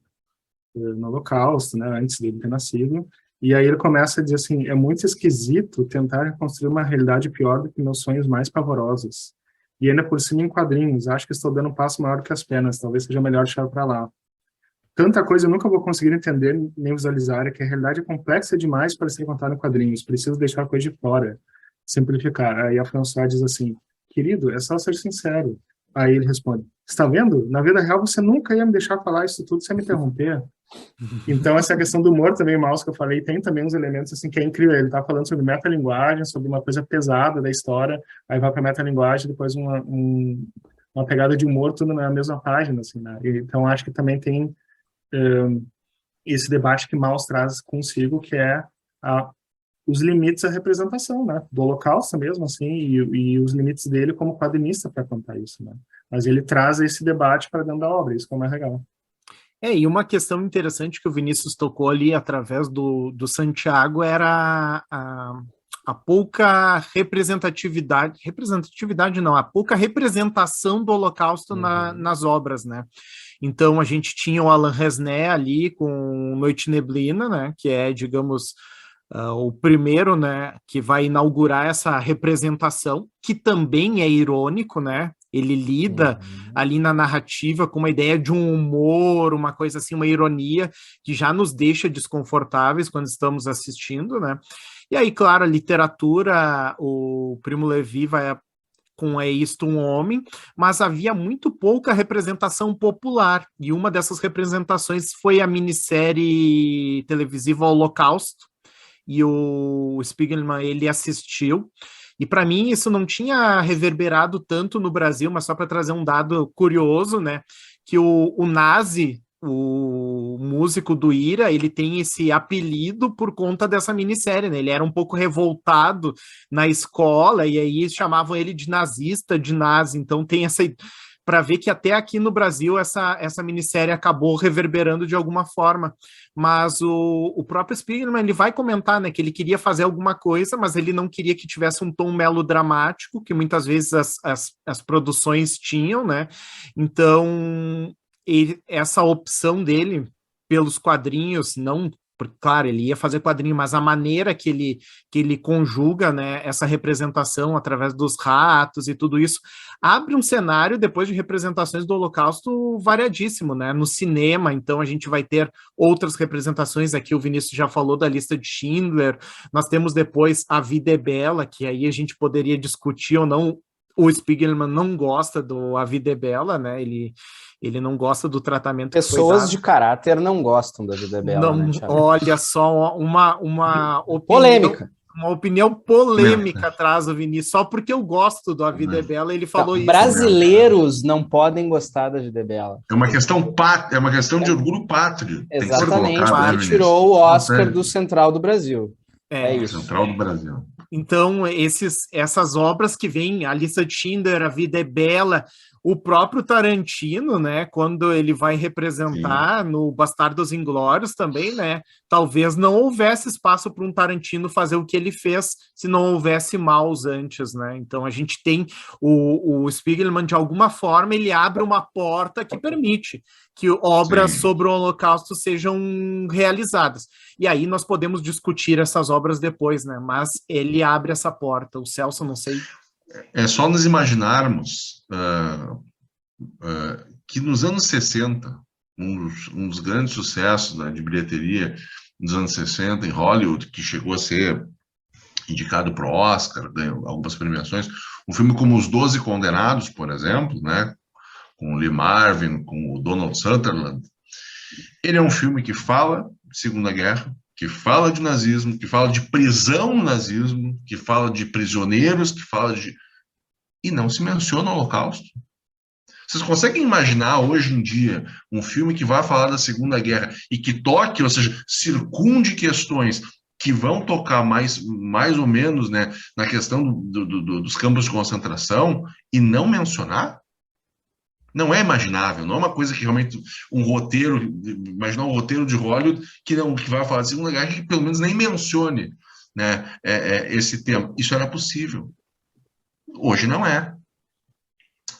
no Holocausto, né, antes dele ter nascido. E aí ele começa a dizer assim, é muito esquisito tentar reconstruir uma realidade pior do que meus sonhos mais pavorosos. E ainda por cima em quadrinhos, acho que estou dando um passo maior do que as pernas, talvez seja melhor deixar para lá. Tanta coisa eu nunca vou conseguir entender nem visualizar, é que a realidade é complexa demais para ser contada em quadrinhos, preciso deixar a coisa de fora, simplificar. Aí a François diz assim, querido, é só ser sincero. Aí ele responde, está vendo? Na vida real você nunca ia me deixar falar isso tudo sem me interromper. Então essa questão do humor também, Maus, que eu falei, tem também uns elementos assim que é incrível. Ele tá falando sobre metalinguagem, sobre uma coisa pesada da história, aí vai para metalinguagem, depois uma pegada de humor, tudo na mesma página, assim, né? Então acho que também tem esse debate que Maus traz consigo, que é os limites da representação, né? Do Holocausto mesmo, assim, e os limites dele como quadrinista para contar isso, né? Mas ele traz esse debate para dentro da obra, isso que é o mais legal. E uma questão interessante que o Vinícius tocou ali através do Santiago era a pouca representatividade não, a pouca representação do Holocausto nas obras, né? Então a gente tinha o Alain Resnais ali com Noite e Neblina, né? Que é, digamos, o primeiro, né? Que vai inaugurar essa representação, que também é irônico, né? Ele lida ali na narrativa com uma ideia de um humor, uma coisa assim, uma ironia, que já nos deixa desconfortáveis quando estamos assistindo, né? E aí, claro, a literatura, o Primo Levi vai com É Isto um Homem, mas havia muito pouca representação popular, e uma dessas representações foi a minissérie televisiva Holocausto, e o Spiegelman, ele assistiu, e para mim isso não tinha reverberado tanto no Brasil, mas só para trazer um dado curioso, né, que o Nazi, o músico do Ira, ele tem esse apelido por conta dessa minissérie, né? Ele era um pouco revoltado na escola e aí chamavam ele de nazista, de nazi. Então tem essa para ver que até aqui no Brasil essa minissérie acabou reverberando de alguma forma. Mas o próprio Spiegelman, ele vai comentar, né, que ele queria fazer alguma coisa, mas ele não queria que tivesse um tom melodramático, que muitas vezes as produções tinham, né? Então essa opção dele pelos quadrinhos, não, porque, claro, ele ia fazer quadrinho, mas a maneira que ele conjuga, né, essa representação através dos ratos e tudo isso, abre um cenário depois de representações do Holocausto variadíssimo, né? No cinema, então a gente vai ter outras representações, aqui o Vinícius já falou da lista de Schindler, nós temos depois A Vida é Bela, que aí a gente poderia discutir ou não. O Spiegelman não gosta do A Vida é Bela, né? Ele não gosta do tratamento que foi dado. Pessoas de caráter não gostam da Vida é Bela, não, né, Thiago? olha só, uma opinião, Polêmica. Uma opinião polêmica atrás do Vinícius, só porque eu gosto do A Vida é Bela, ele falou isso. Brasileiros não podem gostar da Vida é Bela. É uma questão de orgulho pátrio. Exatamente, colocado, ele tirou o Oscar do Central do Brasil. É isso. Central do Brasil. Então, essas obras que vêm, A Lista de Schindler, A Vida é Bela, o próprio Tarantino, né, quando ele vai representar no Bastardos Inglórios também, né, talvez não houvesse espaço para um Tarantino fazer o que ele fez se não houvesse Maus antes, né, então a gente tem o Spiegelman, de alguma forma, ele abre uma porta que permite que obras sobre o Holocausto sejam realizadas. E aí nós podemos discutir essas obras depois, né, mas ele abre essa porta. O Celso, não sei... É só nos imaginarmos que nos anos 60, um dos grandes sucessos, né, de bilheteria nos anos 60 em Hollywood, que chegou a ser indicado para o Oscar, ganhou algumas premiações, um filme como Os 12 Condenados, por exemplo, né, com o Lee Marvin, com o Donald Sutherland, ele é um filme que fala de Segunda Guerra, que fala de nazismo, que fala de prisão no nazismo, que fala de prisioneiros, que fala de... E não se menciona o Holocausto. Vocês conseguem imaginar, hoje em dia, um filme que vai falar da Segunda Guerra e que toque, ou seja, circunde questões que vão tocar mais ou menos, né, na questão dos campos de concentração e não mencionar? Não é imaginável, não é uma coisa que realmente imaginar um roteiro de Hollywood que vai falar de Segunda Guerra que pelo menos nem mencione, né, esse tema. Isso era possível. Hoje não é,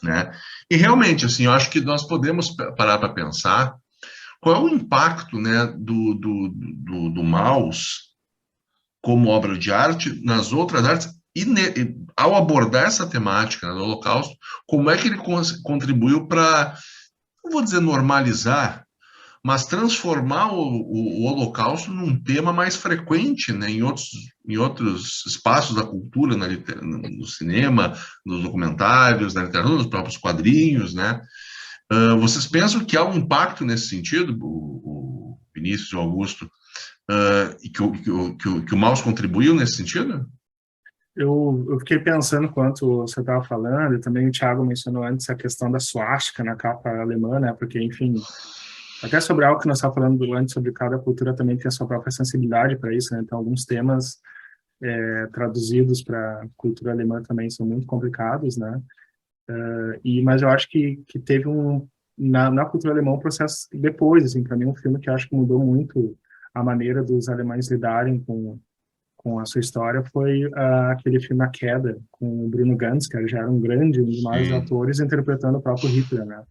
né? E realmente, assim, eu acho que nós podemos parar para pensar qual é o impacto, né, do Maus como obra de arte nas outras artes e ao abordar essa temática, né, do Holocausto, como é que ele contribuiu para, não vou dizer normalizar, mas transformar o Holocausto num tema mais frequente, né, em outros espaços da cultura, no cinema, nos documentários, na literatura, nos próprios quadrinhos, né? Vocês pensam que há um impacto nesse sentido, o Vinícius e o Augusto, e que o Maus contribuiu nesse sentido? Eu fiquei pensando enquanto você estava falando, e também o Thiago mencionou antes a questão da suástica na capa alemã, né? Porque, enfim, até sobre algo que nós estávamos falando antes, sobre cada cultura também tem a sua própria sensibilidade para isso, né? Então, alguns temas traduzidos para a cultura alemã também são muito complicados, né? Mas eu acho que teve na cultura alemã um processo depois, assim, para mim um filme que eu acho que mudou muito a maneira dos alemães lidarem com a sua história foi aquele filme A Queda, com o Bruno Ganz, que já era um dos maiores atores, interpretando o próprio Hitler, né?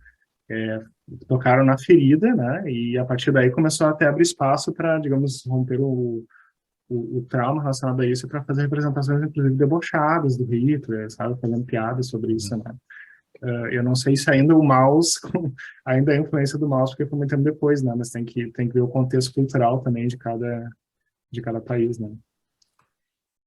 Tocaram na ferida, né? E a partir daí começou até a abrir espaço para, digamos, romper o trauma relacionado a isso, para fazer representações, inclusive, debochadas do Hitler, sabe? Fazendo piadas sobre isso, né? Eu não sei se ainda o mouse, ainda é a influência do mouse, porque foi muito tempo depois, né? Mas tem que ver o contexto cultural também de cada país, né?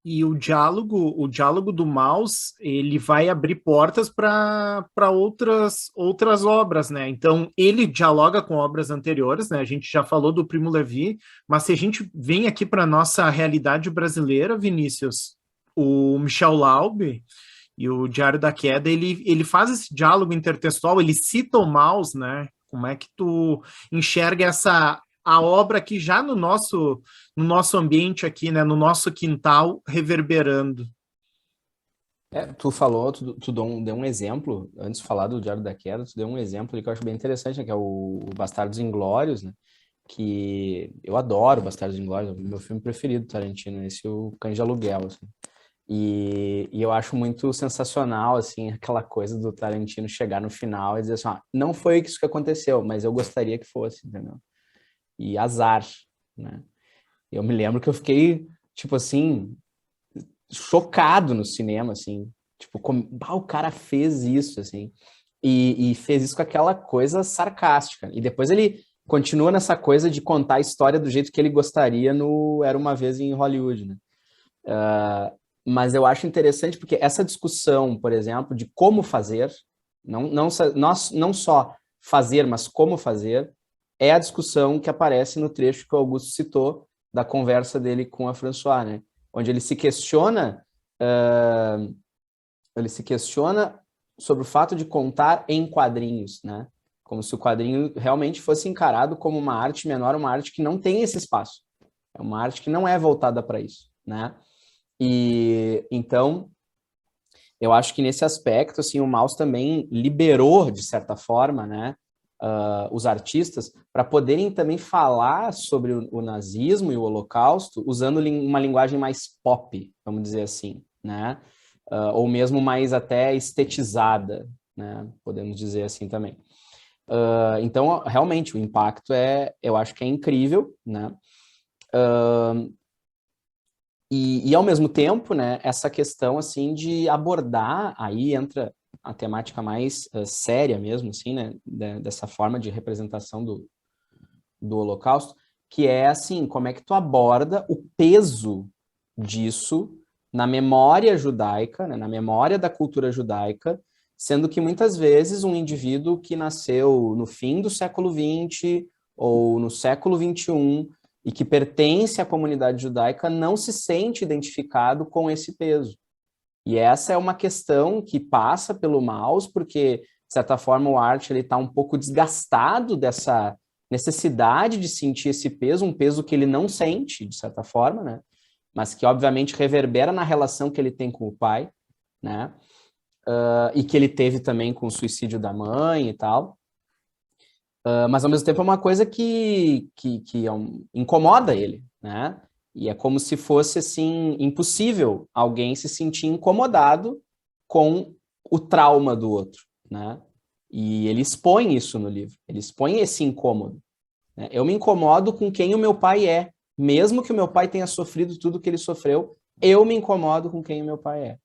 E o diálogo do Maus, ele vai abrir portas para outras obras, né? Então, ele dialoga com obras anteriores, né? A gente já falou do Primo Levi, mas se a gente vem aqui para nossa realidade brasileira, Vinícius, o Michel Laub e o Diário da Queda, ele faz esse diálogo intertextual, ele cita o Maus, né? Como é que tu enxerga a obra aqui já no nosso ambiente aqui, né, no nosso quintal, reverberando? Tu falou, deu um exemplo, antes de falar do Diário da Queda, tu deu um exemplo ali que eu acho bem interessante, né, que é o Bastardos Inglórios, né, que eu adoro Bastardos Inglórios, é o meu filme preferido do Tarantino, esse é o Cães de Aluguel, assim. E eu acho muito sensacional, assim, aquela coisa do Tarantino chegar no final e dizer assim, não foi isso que aconteceu, mas eu gostaria que fosse, entendeu? E azar, né? Eu me lembro que eu fiquei, tipo assim, chocado no cinema, assim, tipo, o cara fez isso, assim, e fez isso com aquela coisa sarcástica. E depois ele continua nessa coisa de contar a história do jeito que ele gostaria no Era Uma Vez em Hollywood, né? Mas eu acho interessante porque essa discussão, por exemplo, de como fazer, não só fazer, mas como fazer, é a discussão que aparece no trecho que o Augusto citou da conversa dele com a François, né? Onde ele se questiona sobre o fato de contar em quadrinhos, né? Como se o quadrinho realmente fosse encarado como uma arte menor, uma arte que não tem esse espaço. É uma arte que não é voltada para isso, né? E então, eu acho que nesse aspecto, assim, o Maus também liberou, de certa forma, né, os artistas para poderem também falar sobre o nazismo e o Holocausto usando uma linguagem mais pop, vamos dizer assim, né? Ou mesmo mais até estetizada, né? Podemos dizer assim também. Então, realmente, o impacto eu acho que é incrível, né? E ao mesmo tempo, né, essa questão assim de abordar, aí entra a temática mais séria mesmo, assim, né, dessa forma de representação do Holocausto, que é assim, como é que tu aborda o peso disso na memória judaica, né, na memória da cultura judaica, sendo que muitas vezes um indivíduo que nasceu no fim do século XX ou no século XXI e que pertence à comunidade judaica não se sente identificado com esse peso. E essa é uma questão que passa pelo Maus, porque, de certa forma, o Art está um pouco desgastado dessa necessidade de sentir esse peso, um peso que ele não sente, de certa forma, né? Mas que, obviamente, reverbera na relação que ele tem com o pai, né? E que ele teve também com o suicídio da mãe e tal. Mas ao mesmo tempo é uma coisa que incomoda ele, né? E é como se fosse assim impossível alguém se sentir incomodado com o trauma do outro, né? E ele expõe isso no livro, ele expõe esse incômodo, né? Eu me incomodo com quem o meu pai é, mesmo que o meu pai tenha sofrido tudo que ele sofreu, eu me incomodo com quem o meu pai é,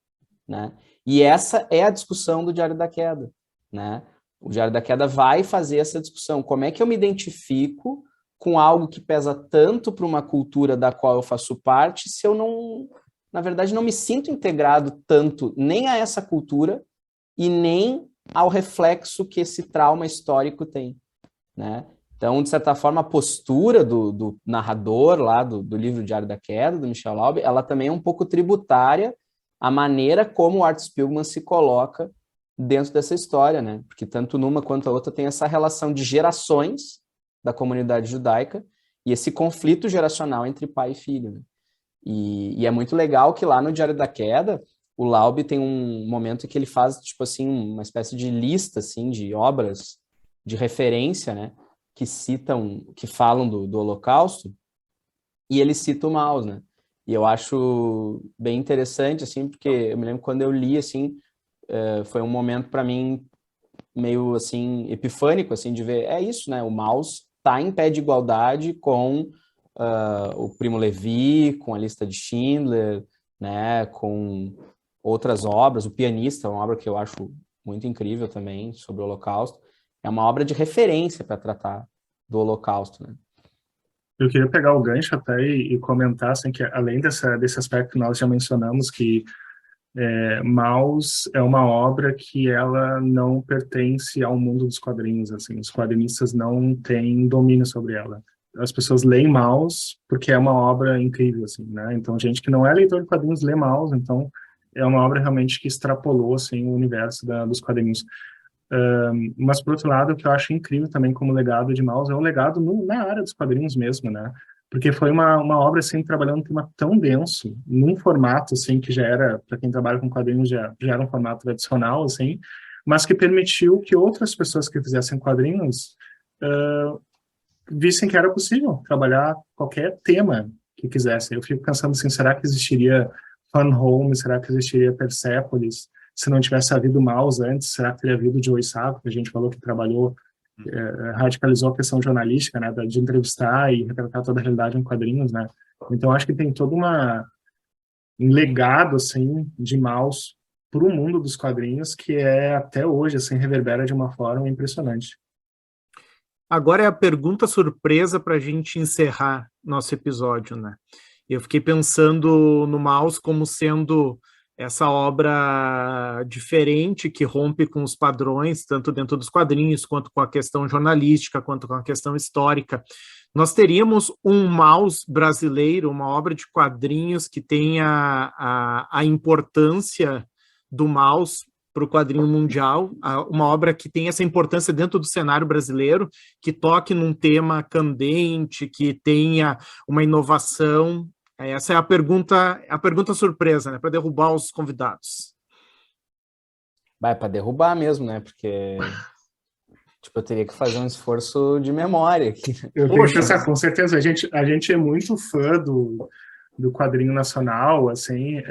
né? E essa é a discussão do Diário da Queda, né? O Diário da Queda vai fazer essa discussão. Como é que eu me identifico com algo que pesa tanto para uma cultura da qual eu faço parte, se eu não, na verdade, não me sinto integrado tanto nem a essa cultura e nem ao reflexo que esse trauma histórico tem, né? Então, de certa forma, a postura do narrador lá do livro Diário da Queda, do Michel Laub, ela também é um pouco tributária à maneira como o Art Spiegelman se coloca dentro dessa história, né? Porque tanto numa quanto a outra tem essa relação de gerações da comunidade judaica e esse conflito geracional entre pai e filho, né? E é muito legal que lá no Diário da Queda, o Laub tem um momento em que ele faz, tipo assim, uma espécie de lista, assim, de obras de referência, né? Que falam do Holocausto, e ele cita o Maus, né? E eu acho bem interessante, assim, porque eu me lembro quando eu li, assim, foi um momento para mim meio assim epifânico, assim, de ver, é isso, né? O Maus está em pé de igualdade com o Primo Levi, com a Lista de Schindler, né? Com outras obras, o Pianista é uma obra que eu acho muito incrível também sobre o Holocausto. É uma obra de referência para tratar do Holocausto, né? Eu queria pegar o gancho até e comentar assim, que além desse aspecto que nós já mencionamos, que Maus é uma obra que ela não pertence ao mundo dos quadrinhos, assim, os quadrinistas não têm domínio sobre ela. As pessoas leem Maus porque é uma obra incrível, assim, né? Então, gente que não é leitor de quadrinhos lê Maus, então é uma obra realmente que extrapolou, assim, o universo dos quadrinhos. Mas, por outro lado, o que eu acho incrível também como legado de Maus é o legado na área dos quadrinhos mesmo, né? Porque foi uma obra, assim, trabalhando um tema tão denso, num formato, assim, que já era, para quem trabalha com quadrinhos, já era um formato tradicional, assim, mas que permitiu que outras pessoas que fizessem quadrinhos vissem que era possível trabalhar qualquer tema que quisessem. Eu fico pensando assim, será que existiria Fun Home? Será que existiria Persepolis? Se não tivesse havido Maus antes, será que teria havido Joe Sacco, que a gente falou que trabalhou, radicalizou a questão jornalística, né, de entrevistar e retratar toda a realidade em quadrinhos, né? Então, acho que tem todo um legado, assim, de Maus para o mundo dos quadrinhos que até hoje, assim, reverbera de uma forma impressionante. Agora é a pergunta surpresa para a gente encerrar nosso episódio, né? Eu fiquei pensando no Maus como sendo essa obra diferente que rompe com os padrões, tanto dentro dos quadrinhos, quanto com a questão jornalística, quanto com a questão histórica. Nós teríamos um Maus brasileiro, uma obra de quadrinhos que tenha a importância do Maus para o quadrinho mundial, uma obra que tem essa importância dentro do cenário brasileiro, que toque num tema candente, que tenha uma inovação. Essa é a pergunta surpresa, né, para derrubar os convidados. Vai para derrubar mesmo, né? Porque tipo, eu teria que fazer um esforço de memória aqui. Eu tenho que pensar, com certeza, a gente é muito fã do quadrinho nacional, assim,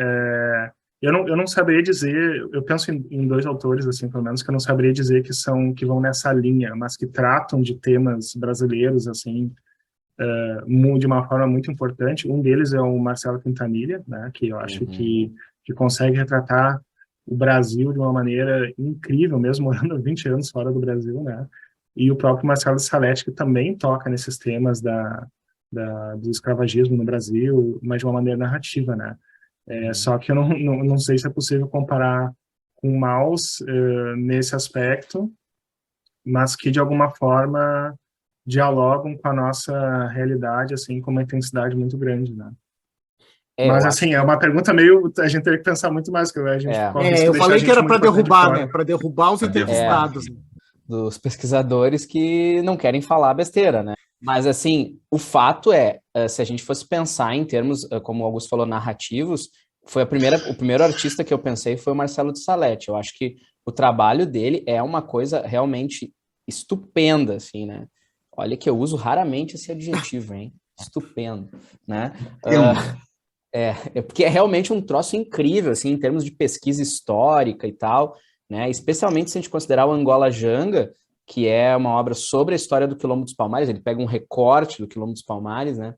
eu não saberia dizer, eu penso em dois autores, assim, pelo menos, que eu não saberia dizer que vão nessa linha, mas que tratam de temas brasileiros, assim, de uma forma muito importante. Um deles é o Marcelo Quintanilha, né, que eu acho que consegue retratar o Brasil de uma maneira incrível, mesmo morando 20 anos fora do Brasil, né, e o próprio Marcelo de Salete, que também toca nesses temas do escravagismo no Brasil, mas de uma maneira narrativa, né. Só que eu não sei se é possível comparar com Maus nesse aspecto, mas que de alguma forma dialogam com a nossa realidade, assim, com uma intensidade muito grande, né? Mas, assim, é uma pergunta meio... A gente teria que pensar muito mais, que a gente eu falei que era para derrubar, né? Para derrubar os entrevistados. Dos pesquisadores que não querem falar besteira, né? Mas, assim, o fato se a gente fosse pensar em termos, como o Augusto falou, narrativos, o primeiro artista que eu pensei foi o Marcelo de Salete. Eu acho que o trabalho dele é uma coisa realmente estupenda, assim, né? Olha que eu uso raramente esse adjetivo, hein? Estupendo, né? Porque é realmente um troço incrível, assim, em termos de pesquisa histórica e tal, né? Especialmente se a gente considerar o Angola Janga, que é uma obra sobre a história do Quilombo dos Palmares. Ele pega um recorte do Quilombo dos Palmares, né?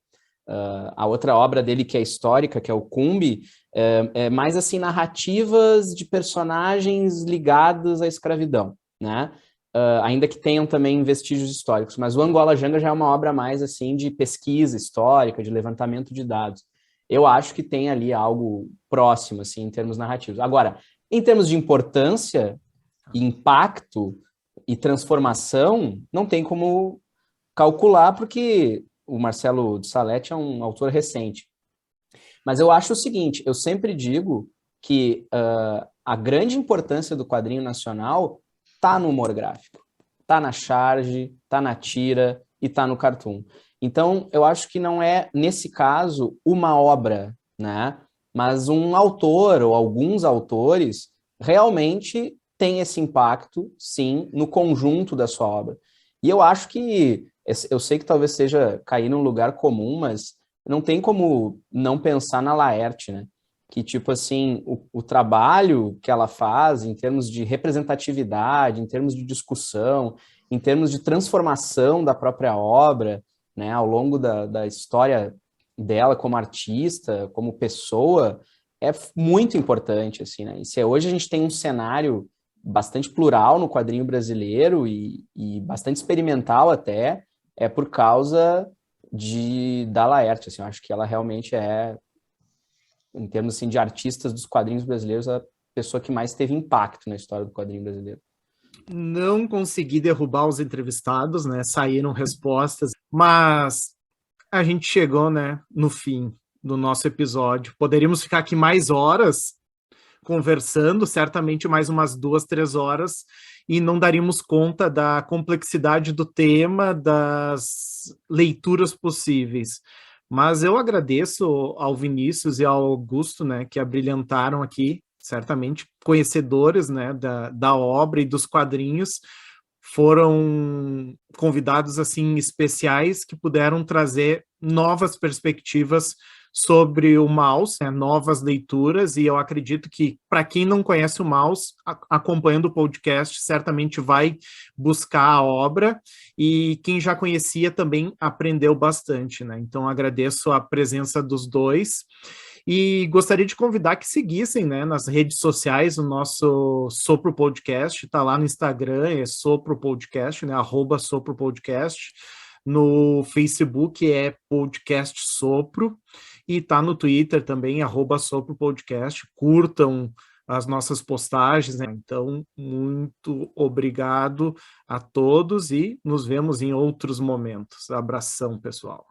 A outra obra dele que é histórica, que é o Cumbi, é mais, assim, narrativas de personagens ligados à escravidão, né? Ainda que tenham também vestígios históricos, mas o Angola Janga já é uma obra mais, assim, de pesquisa histórica, de levantamento de dados. Eu acho que tem ali algo próximo, assim, em termos narrativos. Agora, em termos de importância, impacto e transformação, não tem como calcular, porque o Marcelo de Salete é um autor recente. Mas eu acho o seguinte, eu sempre digo que a grande importância do quadrinho nacional está no humor gráfico, está na charge, está na tira e está no cartoon. Então, eu acho que não é, nesse caso, uma obra, né? Mas um autor ou alguns autores realmente têm esse impacto, sim, no conjunto da sua obra. E eu acho que, eu sei que talvez seja cair num lugar comum, mas não tem como não pensar na Laerte, né? Que, tipo assim, o trabalho que ela faz em termos de representatividade, em termos de discussão, em termos de transformação da própria obra, né, ao longo da história dela como artista, como pessoa, é muito importante, assim, né? E se hoje a gente tem um cenário bastante plural no quadrinho brasileiro e bastante experimental até, é por causa da Laerte. Assim, eu acho que ela realmente é, em termos assim, de artistas dos quadrinhos brasileiros, a pessoa que mais teve impacto na história do quadrinho brasileiro. Não consegui derrubar os entrevistados, né? Saíram respostas, mas a gente chegou, né, no fim do nosso episódio. Poderíamos ficar aqui mais horas conversando, certamente mais umas 2, 3 horas, e não daríamos conta da complexidade do tema, das leituras possíveis. Mas eu agradeço ao Vinícius e ao Augusto, né, que abrilhantaram aqui, certamente conhecedores, né, da obra e dos quadrinhos, foram convidados assim especiais que puderam trazer novas perspectivas sobre o Maus, né, novas leituras, e eu acredito que, para quem não conhece o Maus, acompanhando o podcast, certamente vai buscar a obra, e quem já conhecia também aprendeu bastante, né? Então, agradeço a presença dos dois, e gostaria de convidar que seguissem, né, nas redes sociais o nosso Sopro Podcast, está lá no Instagram, é Sopro Podcast, né, @Sopro Podcast, no Facebook é Podcast Sopro, e tá no Twitter também, @Sopro Podcast. Curtam as nossas postagens, né? Então, muito obrigado a todos e nos vemos em outros momentos. Abração, pessoal.